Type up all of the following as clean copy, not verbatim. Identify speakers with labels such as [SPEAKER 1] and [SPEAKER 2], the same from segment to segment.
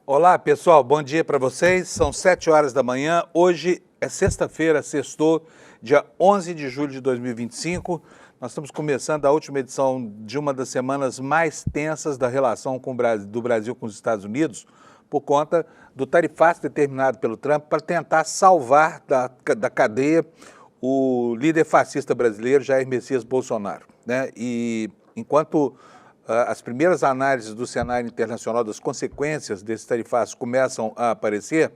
[SPEAKER 1] Olá, pessoal, bom dia para vocês. São 7 horas da manhã. Hoje é sexta-feira, sextou, dia 11 de julho de 2025. Nós estamos começando a última edição de uma das semanas mais tensas da relação do Brasil com os Estados Unidos, por conta do tarifaço determinado pelo Trump para tentar salvar da cadeia o líder fascista brasileiro, Jair Messias Bolsonaro, né? E enquanto as primeiras análises do cenário internacional das consequências desse tarifaço começam a aparecer,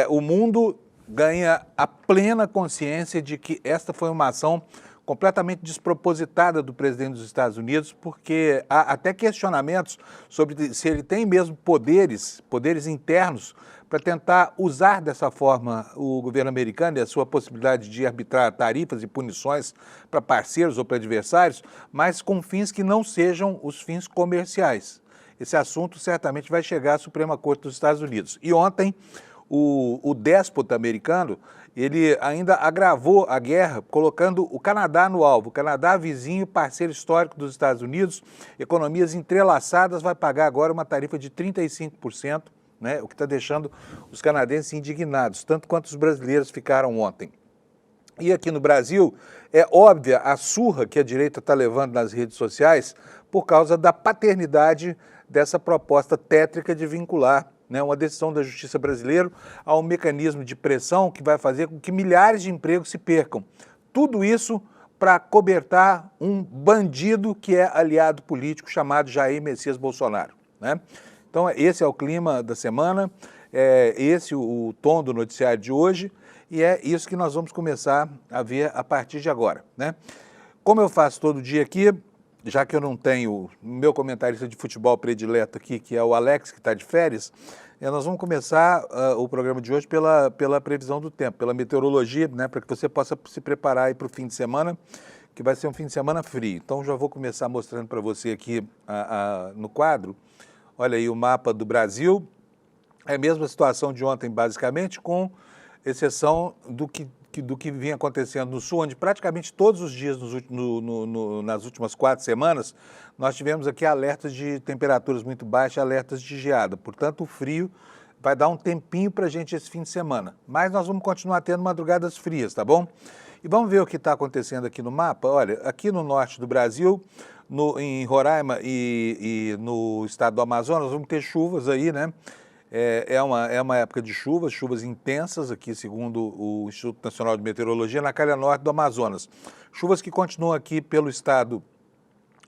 [SPEAKER 1] o mundo ganha a plena consciência de que esta foi uma ação completamente despropositada do presidente dos Estados Unidos, porque há até questionamentos sobre se ele tem mesmo poderes internos para tentar usar dessa forma o governo americano e a sua possibilidade de arbitrar tarifas e punições para parceiros ou para adversários, mas com fins que não sejam os fins comerciais. Esse assunto certamente vai chegar à Suprema Corte dos Estados Unidos. E ontem, o déspota americano, ele ainda agravou a guerra, colocando o Canadá no alvo. O Canadá, vizinho, parceiro histórico dos Estados Unidos, economias entrelaçadas, vai pagar agora uma tarifa de 35%, né, o que está deixando os canadenses indignados, tanto quanto os brasileiros ficaram ontem. E aqui no Brasil, é óbvia a surra que a direita está levando nas redes sociais por causa da paternidade dessa proposta tétrica de vincular, né, uma decisão da Justiça brasileira a um mecanismo de pressão que vai fazer com que milhares de empregos se percam. Tudo isso para cobertar um bandido que é aliado político chamado Jair Messias Bolsonaro, né? Então, esse é o clima da semana, é esse o tom do noticiário de hoje, e é isso que nós vamos começar a ver a partir de agora, né? Como eu faço todo dia aqui, já que eu não tenho meu comentarista de futebol predileto aqui, que é o Alex, que está de férias, nós vamos começar o programa de hoje pela previsão do tempo, pela meteorologia, né, para que você possa se preparar aí para o fim de semana, que vai ser um fim de semana frio. Então, já vou começar mostrando para você aqui no quadro. Olha aí o mapa do Brasil, é a mesma situação de ontem, basicamente, com exceção do que vinha acontecendo no Sul, onde praticamente todos os dias nas últimas 4 semanas, nós tivemos aqui alertas de temperaturas muito baixas, alertas de geada. Portanto, o frio vai dar um tempinho para a gente esse fim de semana. Mas nós vamos continuar tendo madrugadas frias, tá bom? E vamos ver o que está acontecendo aqui no mapa. Olha, aqui no norte do Brasil, em Roraima e no estado do Amazonas, vamos ter chuvas aí, né? É uma época de chuvas intensas aqui, segundo o Instituto Nacional de Meteorologia, na calha norte do Amazonas. Chuvas que continuam aqui pelo estado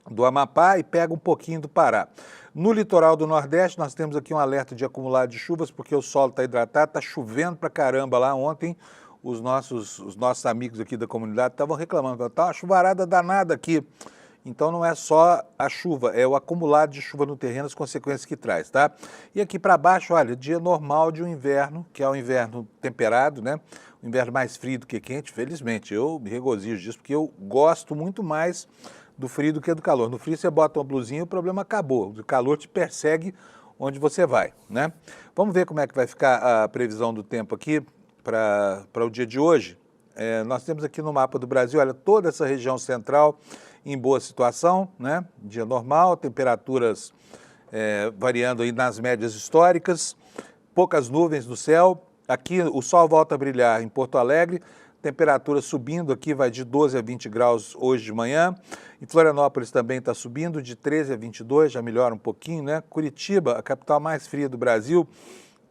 [SPEAKER 1] do Amapá e pegam um pouquinho do Pará. No litoral do Nordeste, nós temos aqui um alerta de acumulado de chuvas, porque o solo está hidratado, está chovendo pra caramba lá. Ontem, os nossos amigos aqui da comunidade estavam reclamando, está uma chuvarada danada aqui. Então não é só a chuva, é o acumulado de chuva no terreno, as consequências que traz, tá? E aqui para baixo, olha, dia normal de um inverno, que é um inverno temperado, né? Um inverno mais frio do que quente, felizmente. Eu me regozijo disso, porque eu gosto muito mais do frio do que do calor. No frio você bota uma blusinha e o problema acabou. O calor te persegue onde você vai, né? Vamos ver como é que vai ficar a previsão do tempo aqui para o dia de hoje. Nós temos aqui no mapa do Brasil, olha, toda essa região central em boa situação, né? Dia normal, temperaturas variando aí nas médias históricas, poucas nuvens no céu. Aqui o sol volta a brilhar em Porto Alegre, temperatura subindo aqui, vai de 12 a 20 graus hoje de manhã. Em Florianópolis também está subindo, de 13 a 22, já melhora um pouquinho, né? Curitiba, a capital mais fria do Brasil,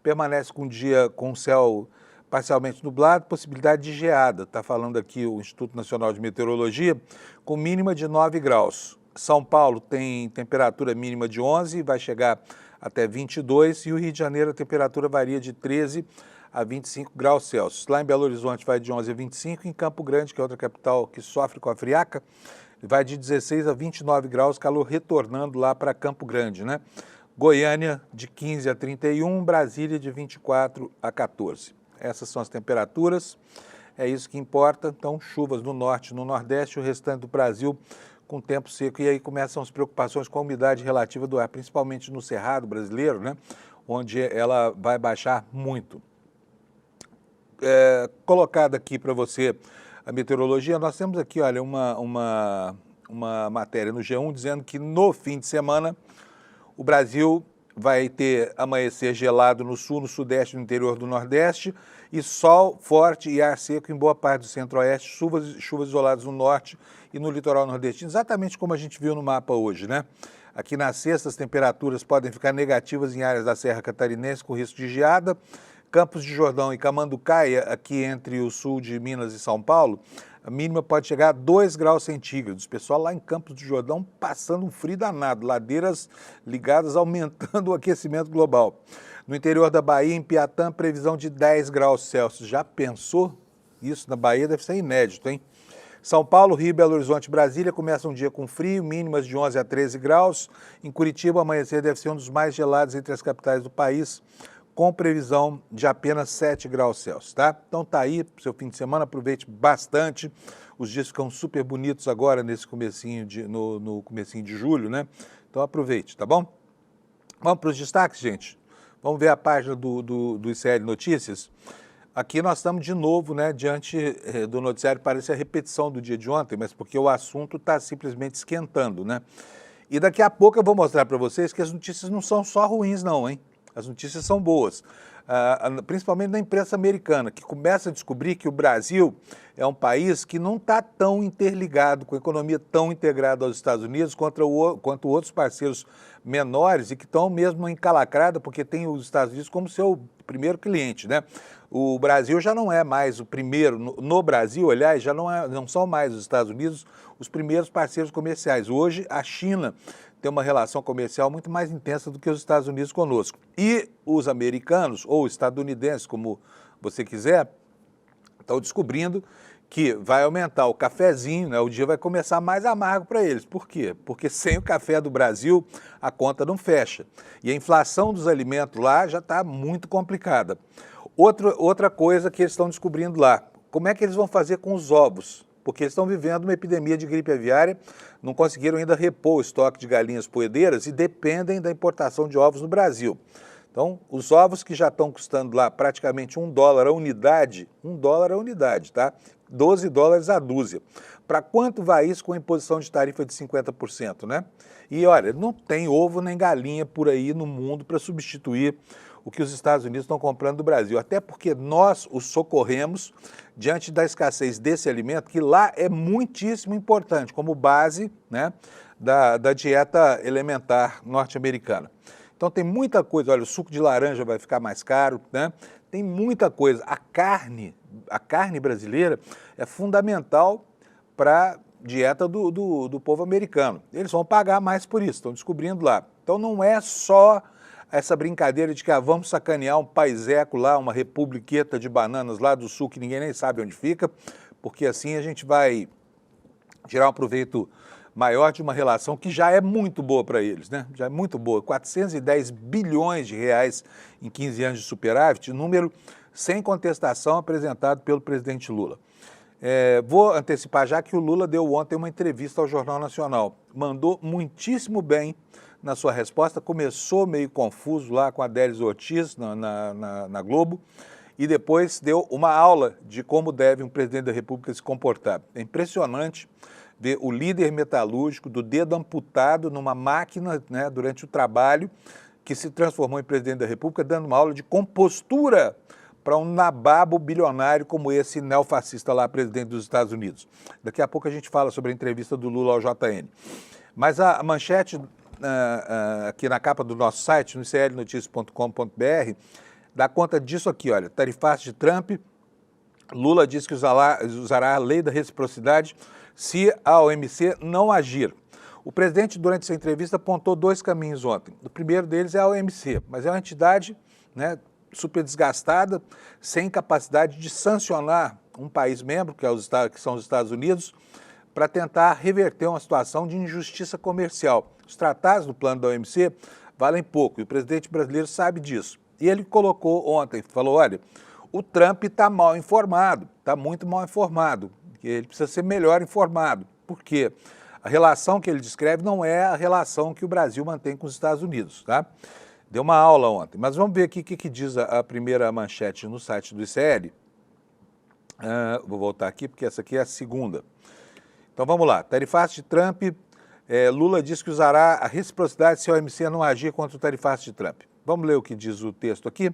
[SPEAKER 1] permanece com um dia com o céu parcialmente nublado, possibilidade de geada. Está falando aqui o Instituto Nacional de Meteorologia, com mínima de 9 graus. São Paulo tem temperatura mínima de 11, vai chegar até 22, e o Rio de Janeiro a temperatura varia de 13 a 25 graus Celsius. Lá em Belo Horizonte vai de 11 a 25, em Campo Grande, que é outra capital que sofre com a friaca, vai de 16 a 29 graus, calor retornando lá para Campo Grande, né? Goiânia de 15 a 31, Brasília de 24 a 14. Essas são as temperaturas, é isso que importa. Então, chuvas no norte e no nordeste, o restante do Brasil com tempo seco. E aí começam as preocupações com a umidade relativa do ar, principalmente no Cerrado brasileiro, né? Onde ela vai baixar muito. Colocada aqui para você a meteorologia, nós temos aqui, olha, uma matéria no G1 dizendo que no fim de semana o Brasil vai ter amanhecer gelado no sul, no sudeste e no interior do nordeste, e sol forte e ar seco em boa parte do centro-oeste, chuvas isoladas no norte e no litoral nordestino, exatamente como a gente viu no mapa hoje, né? Aqui na sexta, as temperaturas podem ficar negativas em áreas da Serra Catarinense com risco de geada. Campos de Jordão e Camanducaia, aqui entre o sul de Minas e São Paulo, a mínima pode chegar a 2 graus centígrados. Pessoal lá em Campos do Jordão passando um frio danado, ladeiras ligadas aumentando o aquecimento global. No interior da Bahia, em Piatã, previsão de 10 graus Celsius. Já pensou? Isso na Bahia deve ser inédito, hein? São Paulo, Rio, Belo Horizonte e Brasília começam um dia com frio, mínimas de 11 a 13 graus. Em Curitiba, o amanhecer deve ser um dos mais gelados entre as capitais do país, com previsão de apenas 7 graus Celsius, tá? Então tá aí, seu fim de semana, aproveite bastante. Os dias ficam super bonitos agora nesse comecinho no comecinho de julho, né? Então aproveite, tá bom? Vamos para os destaques, gente? Vamos ver a página do ICL Notícias. Aqui nós estamos de novo, né, diante do noticiário, parece a repetição do dia de ontem, mas porque o assunto está simplesmente esquentando, né? E daqui a pouco eu vou mostrar para vocês que as notícias não são só ruins não, hein? As notícias são boas, principalmente na imprensa americana, que começa a descobrir que o Brasil é um país que não está tão interligado, com a economia tão integrada aos Estados Unidos quanto outros parceiros menores e que estão mesmo encalacrados porque tem os Estados Unidos como seu primeiro cliente, né? O Brasil já não é mais o primeiro, no Brasil, aliás, já não são mais os Estados Unidos os primeiros parceiros comerciais. Hoje, a China tem uma relação comercial muito mais intensa do que os Estados Unidos conosco. E os americanos, ou estadunidenses, como você quiser, estão descobrindo que vai aumentar o cafezinho, né? O dia vai começar mais amargo para eles. Por quê? Porque sem o café do Brasil, a conta não fecha. E a inflação dos alimentos lá já está muito complicada. Outra coisa que eles estão descobrindo lá, como é que eles vão fazer com os ovos? Porque eles estão vivendo uma epidemia de gripe aviária, não conseguiram ainda repor o estoque de galinhas poedeiras e dependem da importação de ovos no Brasil. Então, os ovos que já estão custando lá praticamente $1 a unidade, $1 a unidade, tá? 12 dólares a dúzia. Para quanto vai isso com a imposição de tarifa de 50%, né? E olha, não tem ovo nem galinha por aí no mundo para substituir o que os Estados Unidos estão comprando do Brasil, até porque nós os socorremos diante da escassez desse alimento, que lá é muitíssimo importante, como base, né, da dieta elementar norte-americana. Então tem muita coisa, olha, o suco de laranja vai ficar mais caro, né? Tem muita coisa. A carne brasileira é fundamental para a dieta do povo americano. Eles vão pagar mais por isso, estão descobrindo lá. Então não é só essa brincadeira de que vamos sacanear um paiseco lá, uma republiqueta de bananas lá do sul, que ninguém nem sabe onde fica, porque assim a gente vai tirar um proveito maior de uma relação que já é muito boa para eles, né? Já é muito boa, 410 bilhões de reais em 15 anos de superávit, número sem contestação apresentado pelo presidente Lula. Vou antecipar já que o Lula deu ontem uma entrevista ao Jornal Nacional, mandou muitíssimo bem na sua resposta, começou meio confuso lá com a Délis Ortiz na Globo e depois deu uma aula de como deve um presidente da República se comportar. É impressionante ver o líder metalúrgico do dedo amputado numa máquina, né, durante o trabalho, que se transformou em presidente da República, dando uma aula de compostura para um nababo bilionário como esse neofascista lá, presidente dos Estados Unidos. Daqui a pouco a gente fala sobre a entrevista do Lula ao JN. Mas a manchete aqui na capa do nosso site, no iclnoticias.com.br, dá conta disso aqui, olha, tarifaço de Trump, Lula diz que usará a lei da reciprocidade se a OMC não agir. O presidente, durante essa entrevista, apontou 2 caminhos ontem. O primeiro deles é a OMC, mas é uma entidade, né, super desgastada, sem capacidade de sancionar um país membro, que são os Estados Unidos, para tentar reverter uma situação de injustiça comercial. Os tratados do plano da OMC valem pouco, e o presidente brasileiro sabe disso. E ele colocou ontem, falou, olha, o Trump está mal informado, está muito mal informado, ele precisa ser melhor informado. Por quê? A relação que ele descreve não é a relação que o Brasil mantém com os Estados Unidos, tá? Deu uma aula ontem, mas vamos ver aqui o que diz a primeira manchete no site do ICL. Vou voltar aqui porque essa aqui é a segunda. Então vamos lá, tarifaço de Trump Lula diz que usará a reciprocidade se a OMC não agir contra o tarifaço de Trump. Vamos ler o que diz o texto aqui?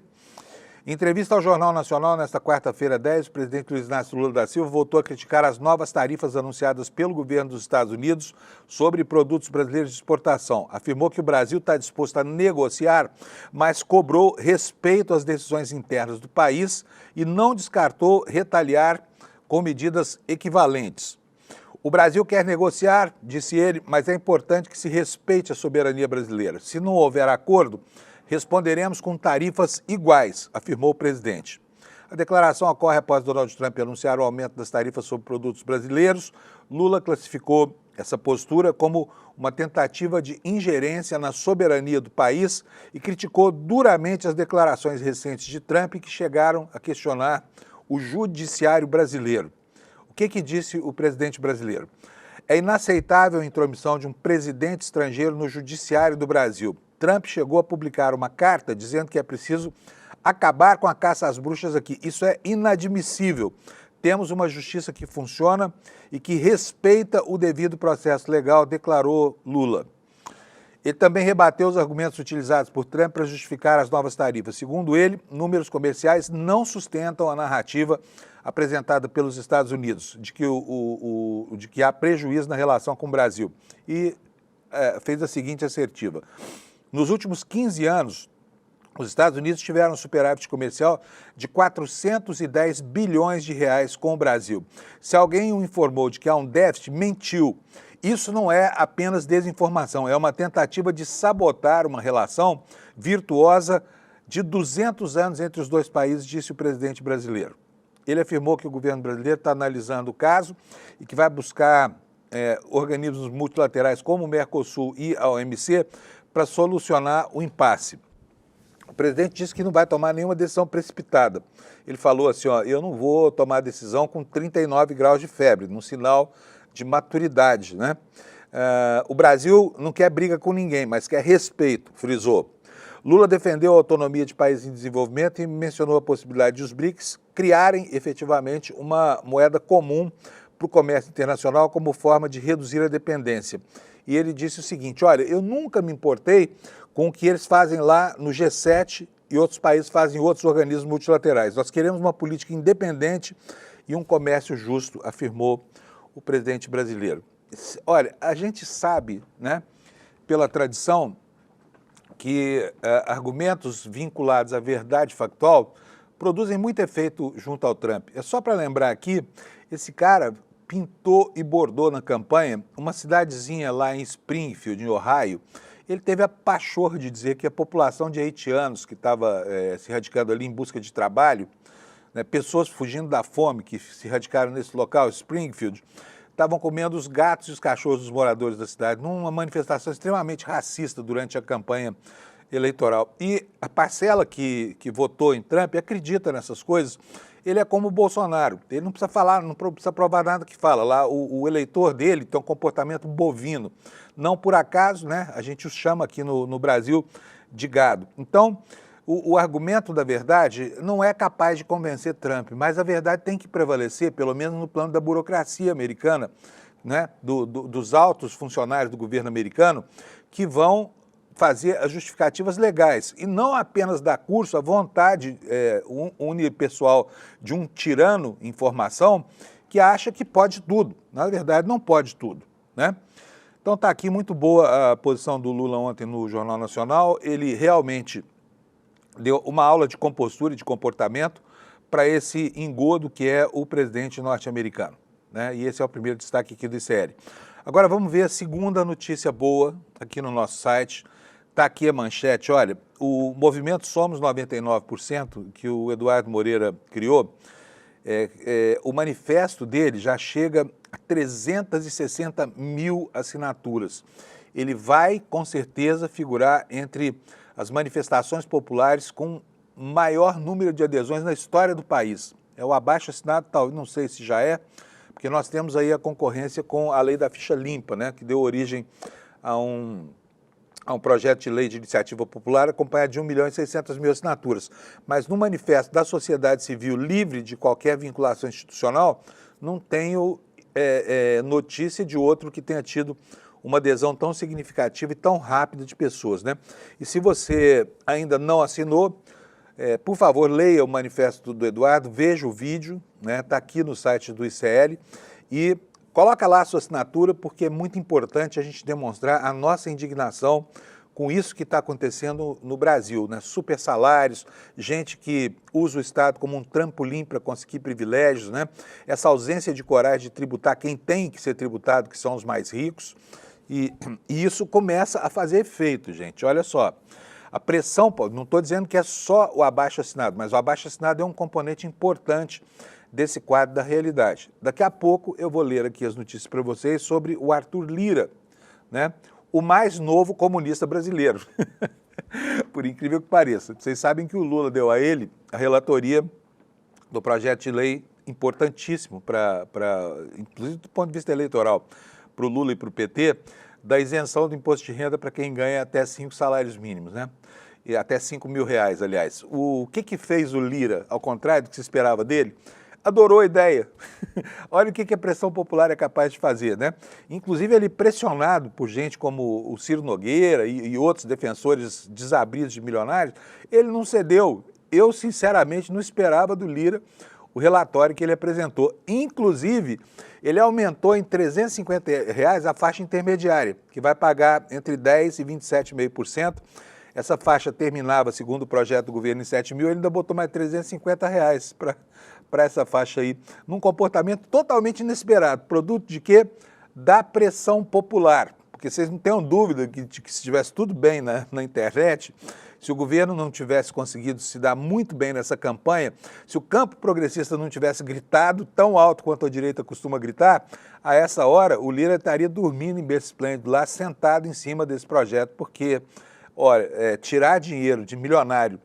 [SPEAKER 1] Em entrevista ao Jornal Nacional, nesta quarta-feira 10, o presidente Luiz Inácio Lula da Silva voltou a criticar as novas tarifas anunciadas pelo governo dos Estados Unidos sobre produtos brasileiros de exportação. Afirmou que o Brasil está disposto a negociar, mas cobrou respeito às decisões internas do país e não descartou retaliar com medidas equivalentes. O Brasil quer negociar, disse ele, mas é importante que se respeite a soberania brasileira. Se não houver acordo, responderemos com tarifas iguais, afirmou o presidente. A declaração ocorre após Donald Trump anunciar o aumento das tarifas sobre produtos brasileiros. Lula classificou essa postura como uma tentativa de ingerência na soberania do país e criticou duramente as declarações recentes de Trump que chegaram a questionar o judiciário brasileiro. O que disse o presidente brasileiro? É inaceitável a intromissão de um presidente estrangeiro no judiciário do Brasil. Trump chegou a publicar uma carta dizendo que é preciso acabar com a caça às bruxas aqui. Isso é inadmissível. Temos uma justiça que funciona e que respeita o devido processo legal, declarou Lula. Ele também rebateu os argumentos utilizados por Trump para justificar as novas tarifas. Segundo ele, números comerciais não sustentam a narrativa apresentada pelos Estados Unidos de que há prejuízo na relação com o Brasil. E fez a seguinte assertiva. Nos últimos 15 anos, os Estados Unidos tiveram um superávit comercial de 410 bilhões de reais com o Brasil. Se alguém o informou de que há um déficit, mentiu. Isso não é apenas desinformação, é uma tentativa de sabotar uma relação virtuosa de 200 anos entre os dois países, disse o presidente brasileiro. Ele afirmou que o governo brasileiro está analisando o caso e que vai buscar organismos multilaterais como o Mercosul e a OMC para solucionar o impasse. O presidente disse que não vai tomar nenhuma decisão precipitada. Ele falou assim, eu não vou tomar decisão com 39 graus de febre, num sinal de maturidade, né? O Brasil não quer briga com ninguém, mas quer respeito, frisou. Lula defendeu a autonomia de países em desenvolvimento e mencionou a possibilidade de os BRICS criarem efetivamente uma moeda comum para o comércio internacional como forma de reduzir a dependência. E ele disse o seguinte, olha, eu nunca me importei com o que eles fazem lá no G7 e outros países fazem em outros organismos multilaterais. Nós queremos uma política independente e um comércio justo, afirmou o presidente brasileiro. Olha, a gente sabe, né, pela tradição, que argumentos vinculados à verdade factual produzem muito efeito junto ao Trump. É só para lembrar aqui, esse cara pintou e bordou na campanha uma cidadezinha lá em Springfield, em Ohio. Ele teve a pachorra de dizer que a população de haitianos que estava se radicando ali em busca de trabalho, né, pessoas fugindo da fome que se radicaram nesse local, Springfield, estavam comendo os gatos e os cachorros dos moradores da cidade, numa manifestação extremamente racista durante a campanha eleitoral. E a parcela que votou em Trump acredita nessas coisas. Ele é como o Bolsonaro, ele não precisa falar, não precisa provar nada que fala. Lá o eleitor dele tem um comportamento bovino. Não por acaso, né, a gente os chama aqui no Brasil de gado. Então, o argumento da verdade não é capaz de convencer Trump, mas a verdade tem que prevalecer, pelo menos no plano da burocracia americana, né, dos altos funcionários do governo americano, que vão fazer as justificativas legais e não apenas dar curso à vontade unipessoal de um tirano em formação que acha que pode tudo. Na verdade, não pode tudo, né? Então está aqui muito boa a posição do Lula ontem no Jornal Nacional. Ele realmente deu uma aula de compostura e de comportamento para esse engodo que é o presidente norte-americano, né? E esse é o primeiro destaque aqui do ICL. Agora vamos ver a segunda notícia boa aqui no nosso site. Está aqui a manchete, olha, o movimento Somos 99%, que o Eduardo Moreira criou, o manifesto dele já chega a 360 mil assinaturas. Ele vai, com certeza, figurar entre as manifestações populares com maior número de adesões na história do país. É o abaixo-assinado, talvez, não sei se já é, porque nós temos aí a concorrência com a lei da ficha limpa, né, que deu origem a um projeto de lei de iniciativa popular acompanhado de 1.600.000 assinaturas. Mas no manifesto da sociedade civil livre de qualquer vinculação institucional, não tenho notícia de outro que tenha tido uma adesão tão significativa e tão rápida de pessoas, né? E se você ainda não assinou, por favor, leia o manifesto do Eduardo, veja o vídeo, né? Está aqui no site do ICL e coloca lá a sua assinatura, porque é muito importante a gente demonstrar a nossa indignação com isso que está acontecendo no Brasil, né? Super salários, gente que usa o Estado como um trampolim para conseguir privilégios, né? Essa ausência de coragem de tributar quem tem que ser tributado, que são os mais ricos, e isso começa a fazer efeito, gente. Olha só, a pressão, não estou dizendo que é só o abaixo-assinado, mas o abaixo-assinado é um componente importante desse quadro da realidade. Daqui a pouco eu vou ler aqui as notícias para vocês sobre o Arthur Lira, né? O mais novo comunista brasileiro, por incrível que pareça. Vocês sabem que o Lula deu a ele a relatoria do projeto de lei importantíssimo, inclusive do ponto de vista eleitoral, para o Lula e para o PT, da isenção do imposto de renda para quem ganha até 5 salários mínimos, né? E até R$5.000, aliás. O que fez o Lira, ao contrário do que se esperava dele? Adorou a ideia. Olha o que a pressão popular é capaz de fazer, né? Inclusive, ele pressionado por gente como o Ciro Nogueira e outros defensores desabridos de milionários, ele não cedeu. Eu, sinceramente, não esperava do Lira o relatório que ele apresentou. Inclusive, ele aumentou em R$350 a faixa intermediária, que vai pagar entre 10% e 27,5%. Essa faixa terminava, segundo o projeto do governo, em 7 mil, ele ainda botou mais R$350 para essa faixa aí, num comportamento totalmente inesperado. Produto de quê? Da pressão popular. Porque vocês não tenham dúvida que se estivesse tudo bem na internet, se o governo não tivesse conseguido se dar muito bem nessa campanha, se o campo progressista não tivesse gritado tão alto quanto a direita costuma gritar, a essa hora o Lira estaria dormindo em berço esplêndido lá, sentado em cima desse projeto, porque, olha, tirar dinheiro de milionário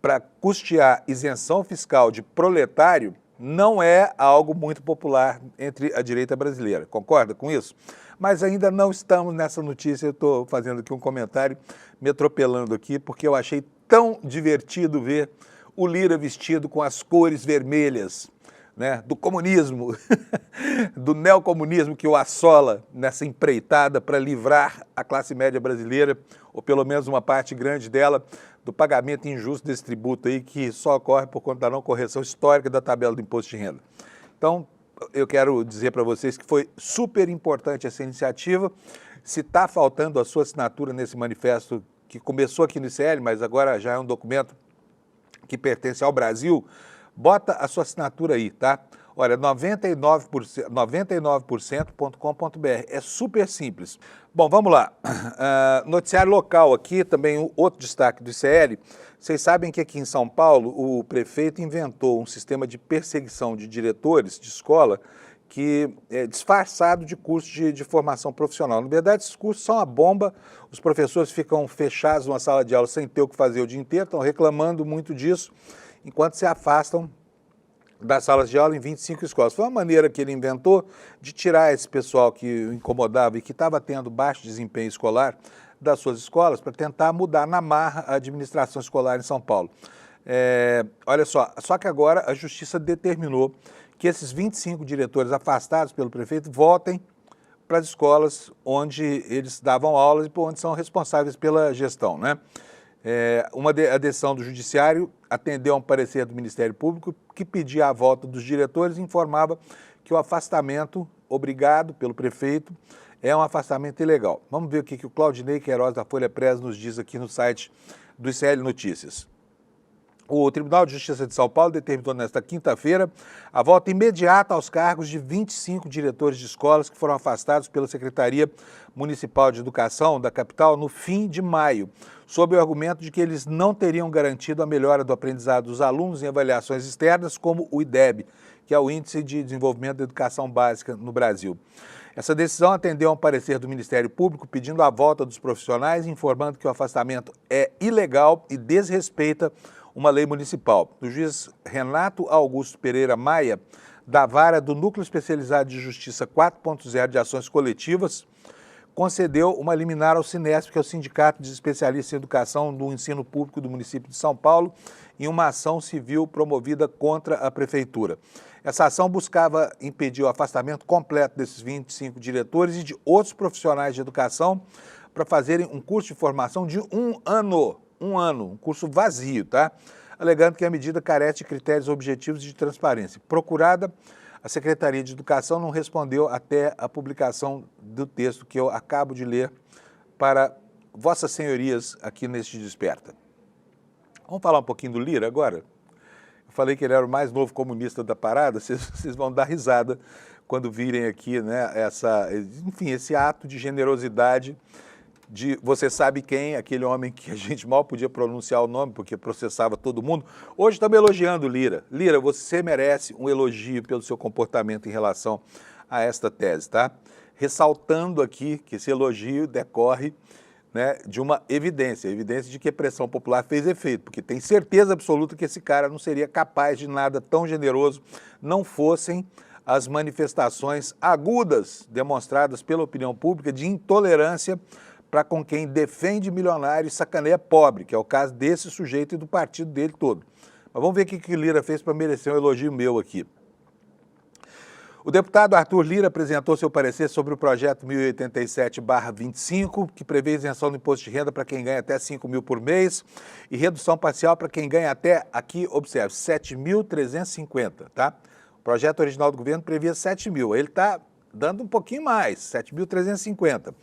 [SPEAKER 1] para custear isenção fiscal de proletário não é algo muito popular entre a direita brasileira. Concorda com isso? Mas ainda não estamos nessa notícia, eu estou fazendo aqui um comentário, me atropelando aqui, porque eu achei tão divertido ver o Lira vestido com as cores vermelhas, né, do comunismo, do neocomunismo que o assola nessa empreitada para livrar a classe média brasileira, ou pelo menos uma parte grande dela, do pagamento injusto desse tributo aí que só ocorre por conta da não correção histórica da tabela do imposto de renda. Então, eu quero dizer para vocês que foi super importante essa iniciativa. Se está faltando a sua assinatura nesse manifesto que começou aqui no ICL, mas agora já é um documento que pertence ao Brasil, bota a sua assinatura aí, tá? Olha, 99%.com.br, é super simples. Bom, vamos lá. Noticiário local aqui, também outro destaque do ICL. Vocês sabem que aqui em São Paulo o prefeito inventou um sistema de perseguição de diretores de escola que é disfarçado de curso de formação profissional. Na verdade, esses cursos são a bomba, os professores ficam fechados numa sala de aula sem ter o que fazer o dia inteiro, estão reclamando muito disso, enquanto se afastam das salas de aula em 25 escolas. Foi uma maneira que ele inventou de tirar esse pessoal que o incomodava e que estava tendo baixo desempenho escolar das suas escolas para tentar mudar na marra a administração escolar em São Paulo. Olha só que agora a Justiça determinou que esses 25 diretores afastados pelo prefeito voltem para as escolas onde eles davam aulas e onde são responsáveis pela gestão, né? A decisão do Judiciário atendeu a um parecer do Ministério Público que pedia a volta dos diretores e informava que o afastamento obrigado pelo prefeito é um afastamento ilegal. Vamos ver o que o Claudinei Queiroz da Folha Press nos diz aqui no site do ICL Notícias. O Tribunal de Justiça de São Paulo determinou nesta quinta-feira a volta imediata aos cargos de 25 diretores de escolas que foram afastados pela Secretaria Municipal de Educação da capital no fim de maio, sob o argumento de que eles não teriam garantido a melhora do aprendizado dos alunos em avaliações externas, como o IDEB, que é o Índice de Desenvolvimento da Educação Básica no Brasil. Essa decisão atendeu a um parecer do Ministério Público pedindo a volta dos profissionais, informando que o afastamento é ilegal e desrespeita uma lei municipal. O juiz Renato Augusto Pereira Maia, da Vara do Núcleo Especializado de Justiça 4.0 de Ações Coletivas, concedeu uma liminar ao Sinesp, que é o Sindicato de Especialistas em Educação do Ensino Público do município de São Paulo, em uma ação civil promovida contra a prefeitura. Essa ação buscava impedir o afastamento completo desses 25 diretores e de outros profissionais de educação para fazerem um curso de formação de um ano, um curso vazio, tá? Alegando que a medida carece de critérios objetivos de transparência. Procurada, a Secretaria de Educação não respondeu até a publicação do texto que eu acabo de ler para vossas senhorias aqui neste Desperta. Vamos falar um pouquinho do Lira agora? Eu falei que ele era o mais novo comunista da parada, vocês vão dar risada quando virem aqui, né, esse ato de generosidade de você sabe quem, aquele homem que a gente mal podia pronunciar o nome porque processava todo mundo. Hoje estamos elogiando o Lira. Lira, você merece um elogio pelo seu comportamento em relação a esta tese, tá? Ressaltando aqui que esse elogio decorre, né, de uma evidência de que a pressão popular fez efeito, porque tem certeza absoluta que esse cara não seria capaz de nada tão generoso, não fossem as manifestações agudas demonstradas pela opinião pública de intolerância para com quem defende milionário e sacaneia pobre, que é o caso desse sujeito e do partido dele todo. Mas vamos ver o que o Lira fez para merecer um elogio meu aqui. O deputado Arthur Lira apresentou seu parecer sobre o projeto 1087/25, que prevê isenção do imposto de renda para quem ganha até 5 mil por mês e redução parcial para quem ganha até, aqui, observe, 7.350, tá? O projeto original do governo previa 7 mil, ele está dando um pouquinho mais, 7.350. O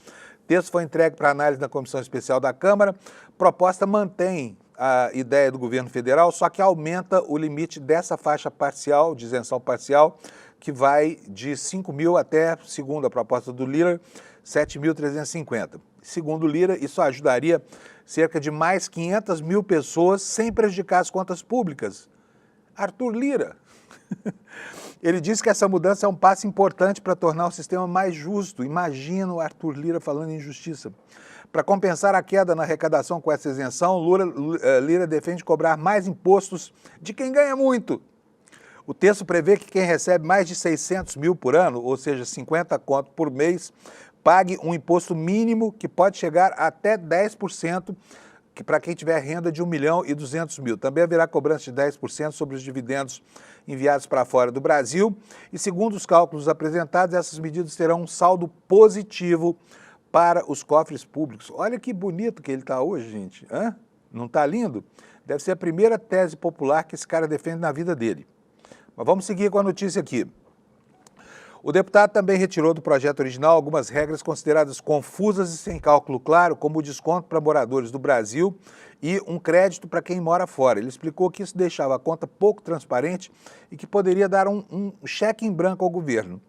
[SPEAKER 1] texto foi entregue para análise na Comissão Especial da Câmara. Proposta mantém a ideia do governo federal, só que aumenta o limite dessa faixa parcial, de isenção parcial, que vai de 5 mil até, segundo a proposta do Lira, 7.350. Segundo o Lira, isso ajudaria cerca de mais 500 mil pessoas sem prejudicar as contas públicas. Arthur Lira. Ele disse que essa mudança é um passo importante para tornar o sistema mais justo. Imagina o Arthur Lira falando em justiça. Para compensar a queda na arrecadação com essa isenção, Lira defende cobrar mais impostos de quem ganha muito. O texto prevê que quem recebe mais de 600 mil por ano, ou seja, 50 conto por mês, pague um imposto mínimo que pode chegar até 10%, para quem tiver renda de 1.200.000. Também haverá cobrança de 10% sobre os dividendos enviados para fora do Brasil. E segundo os cálculos apresentados, essas medidas terão um saldo positivo para os cofres públicos. Olha que bonito que ele está hoje, gente. Hã? Não está lindo? Deve ser a primeira tese popular que esse cara defende na vida dele. Mas vamos seguir com a notícia aqui. O deputado também retirou do projeto original algumas regras consideradas confusas e sem cálculo claro, como o desconto para moradores do Brasil e um crédito para quem mora fora. Ele explicou que isso deixava a conta pouco transparente e que poderia dar um cheque em branco ao governo.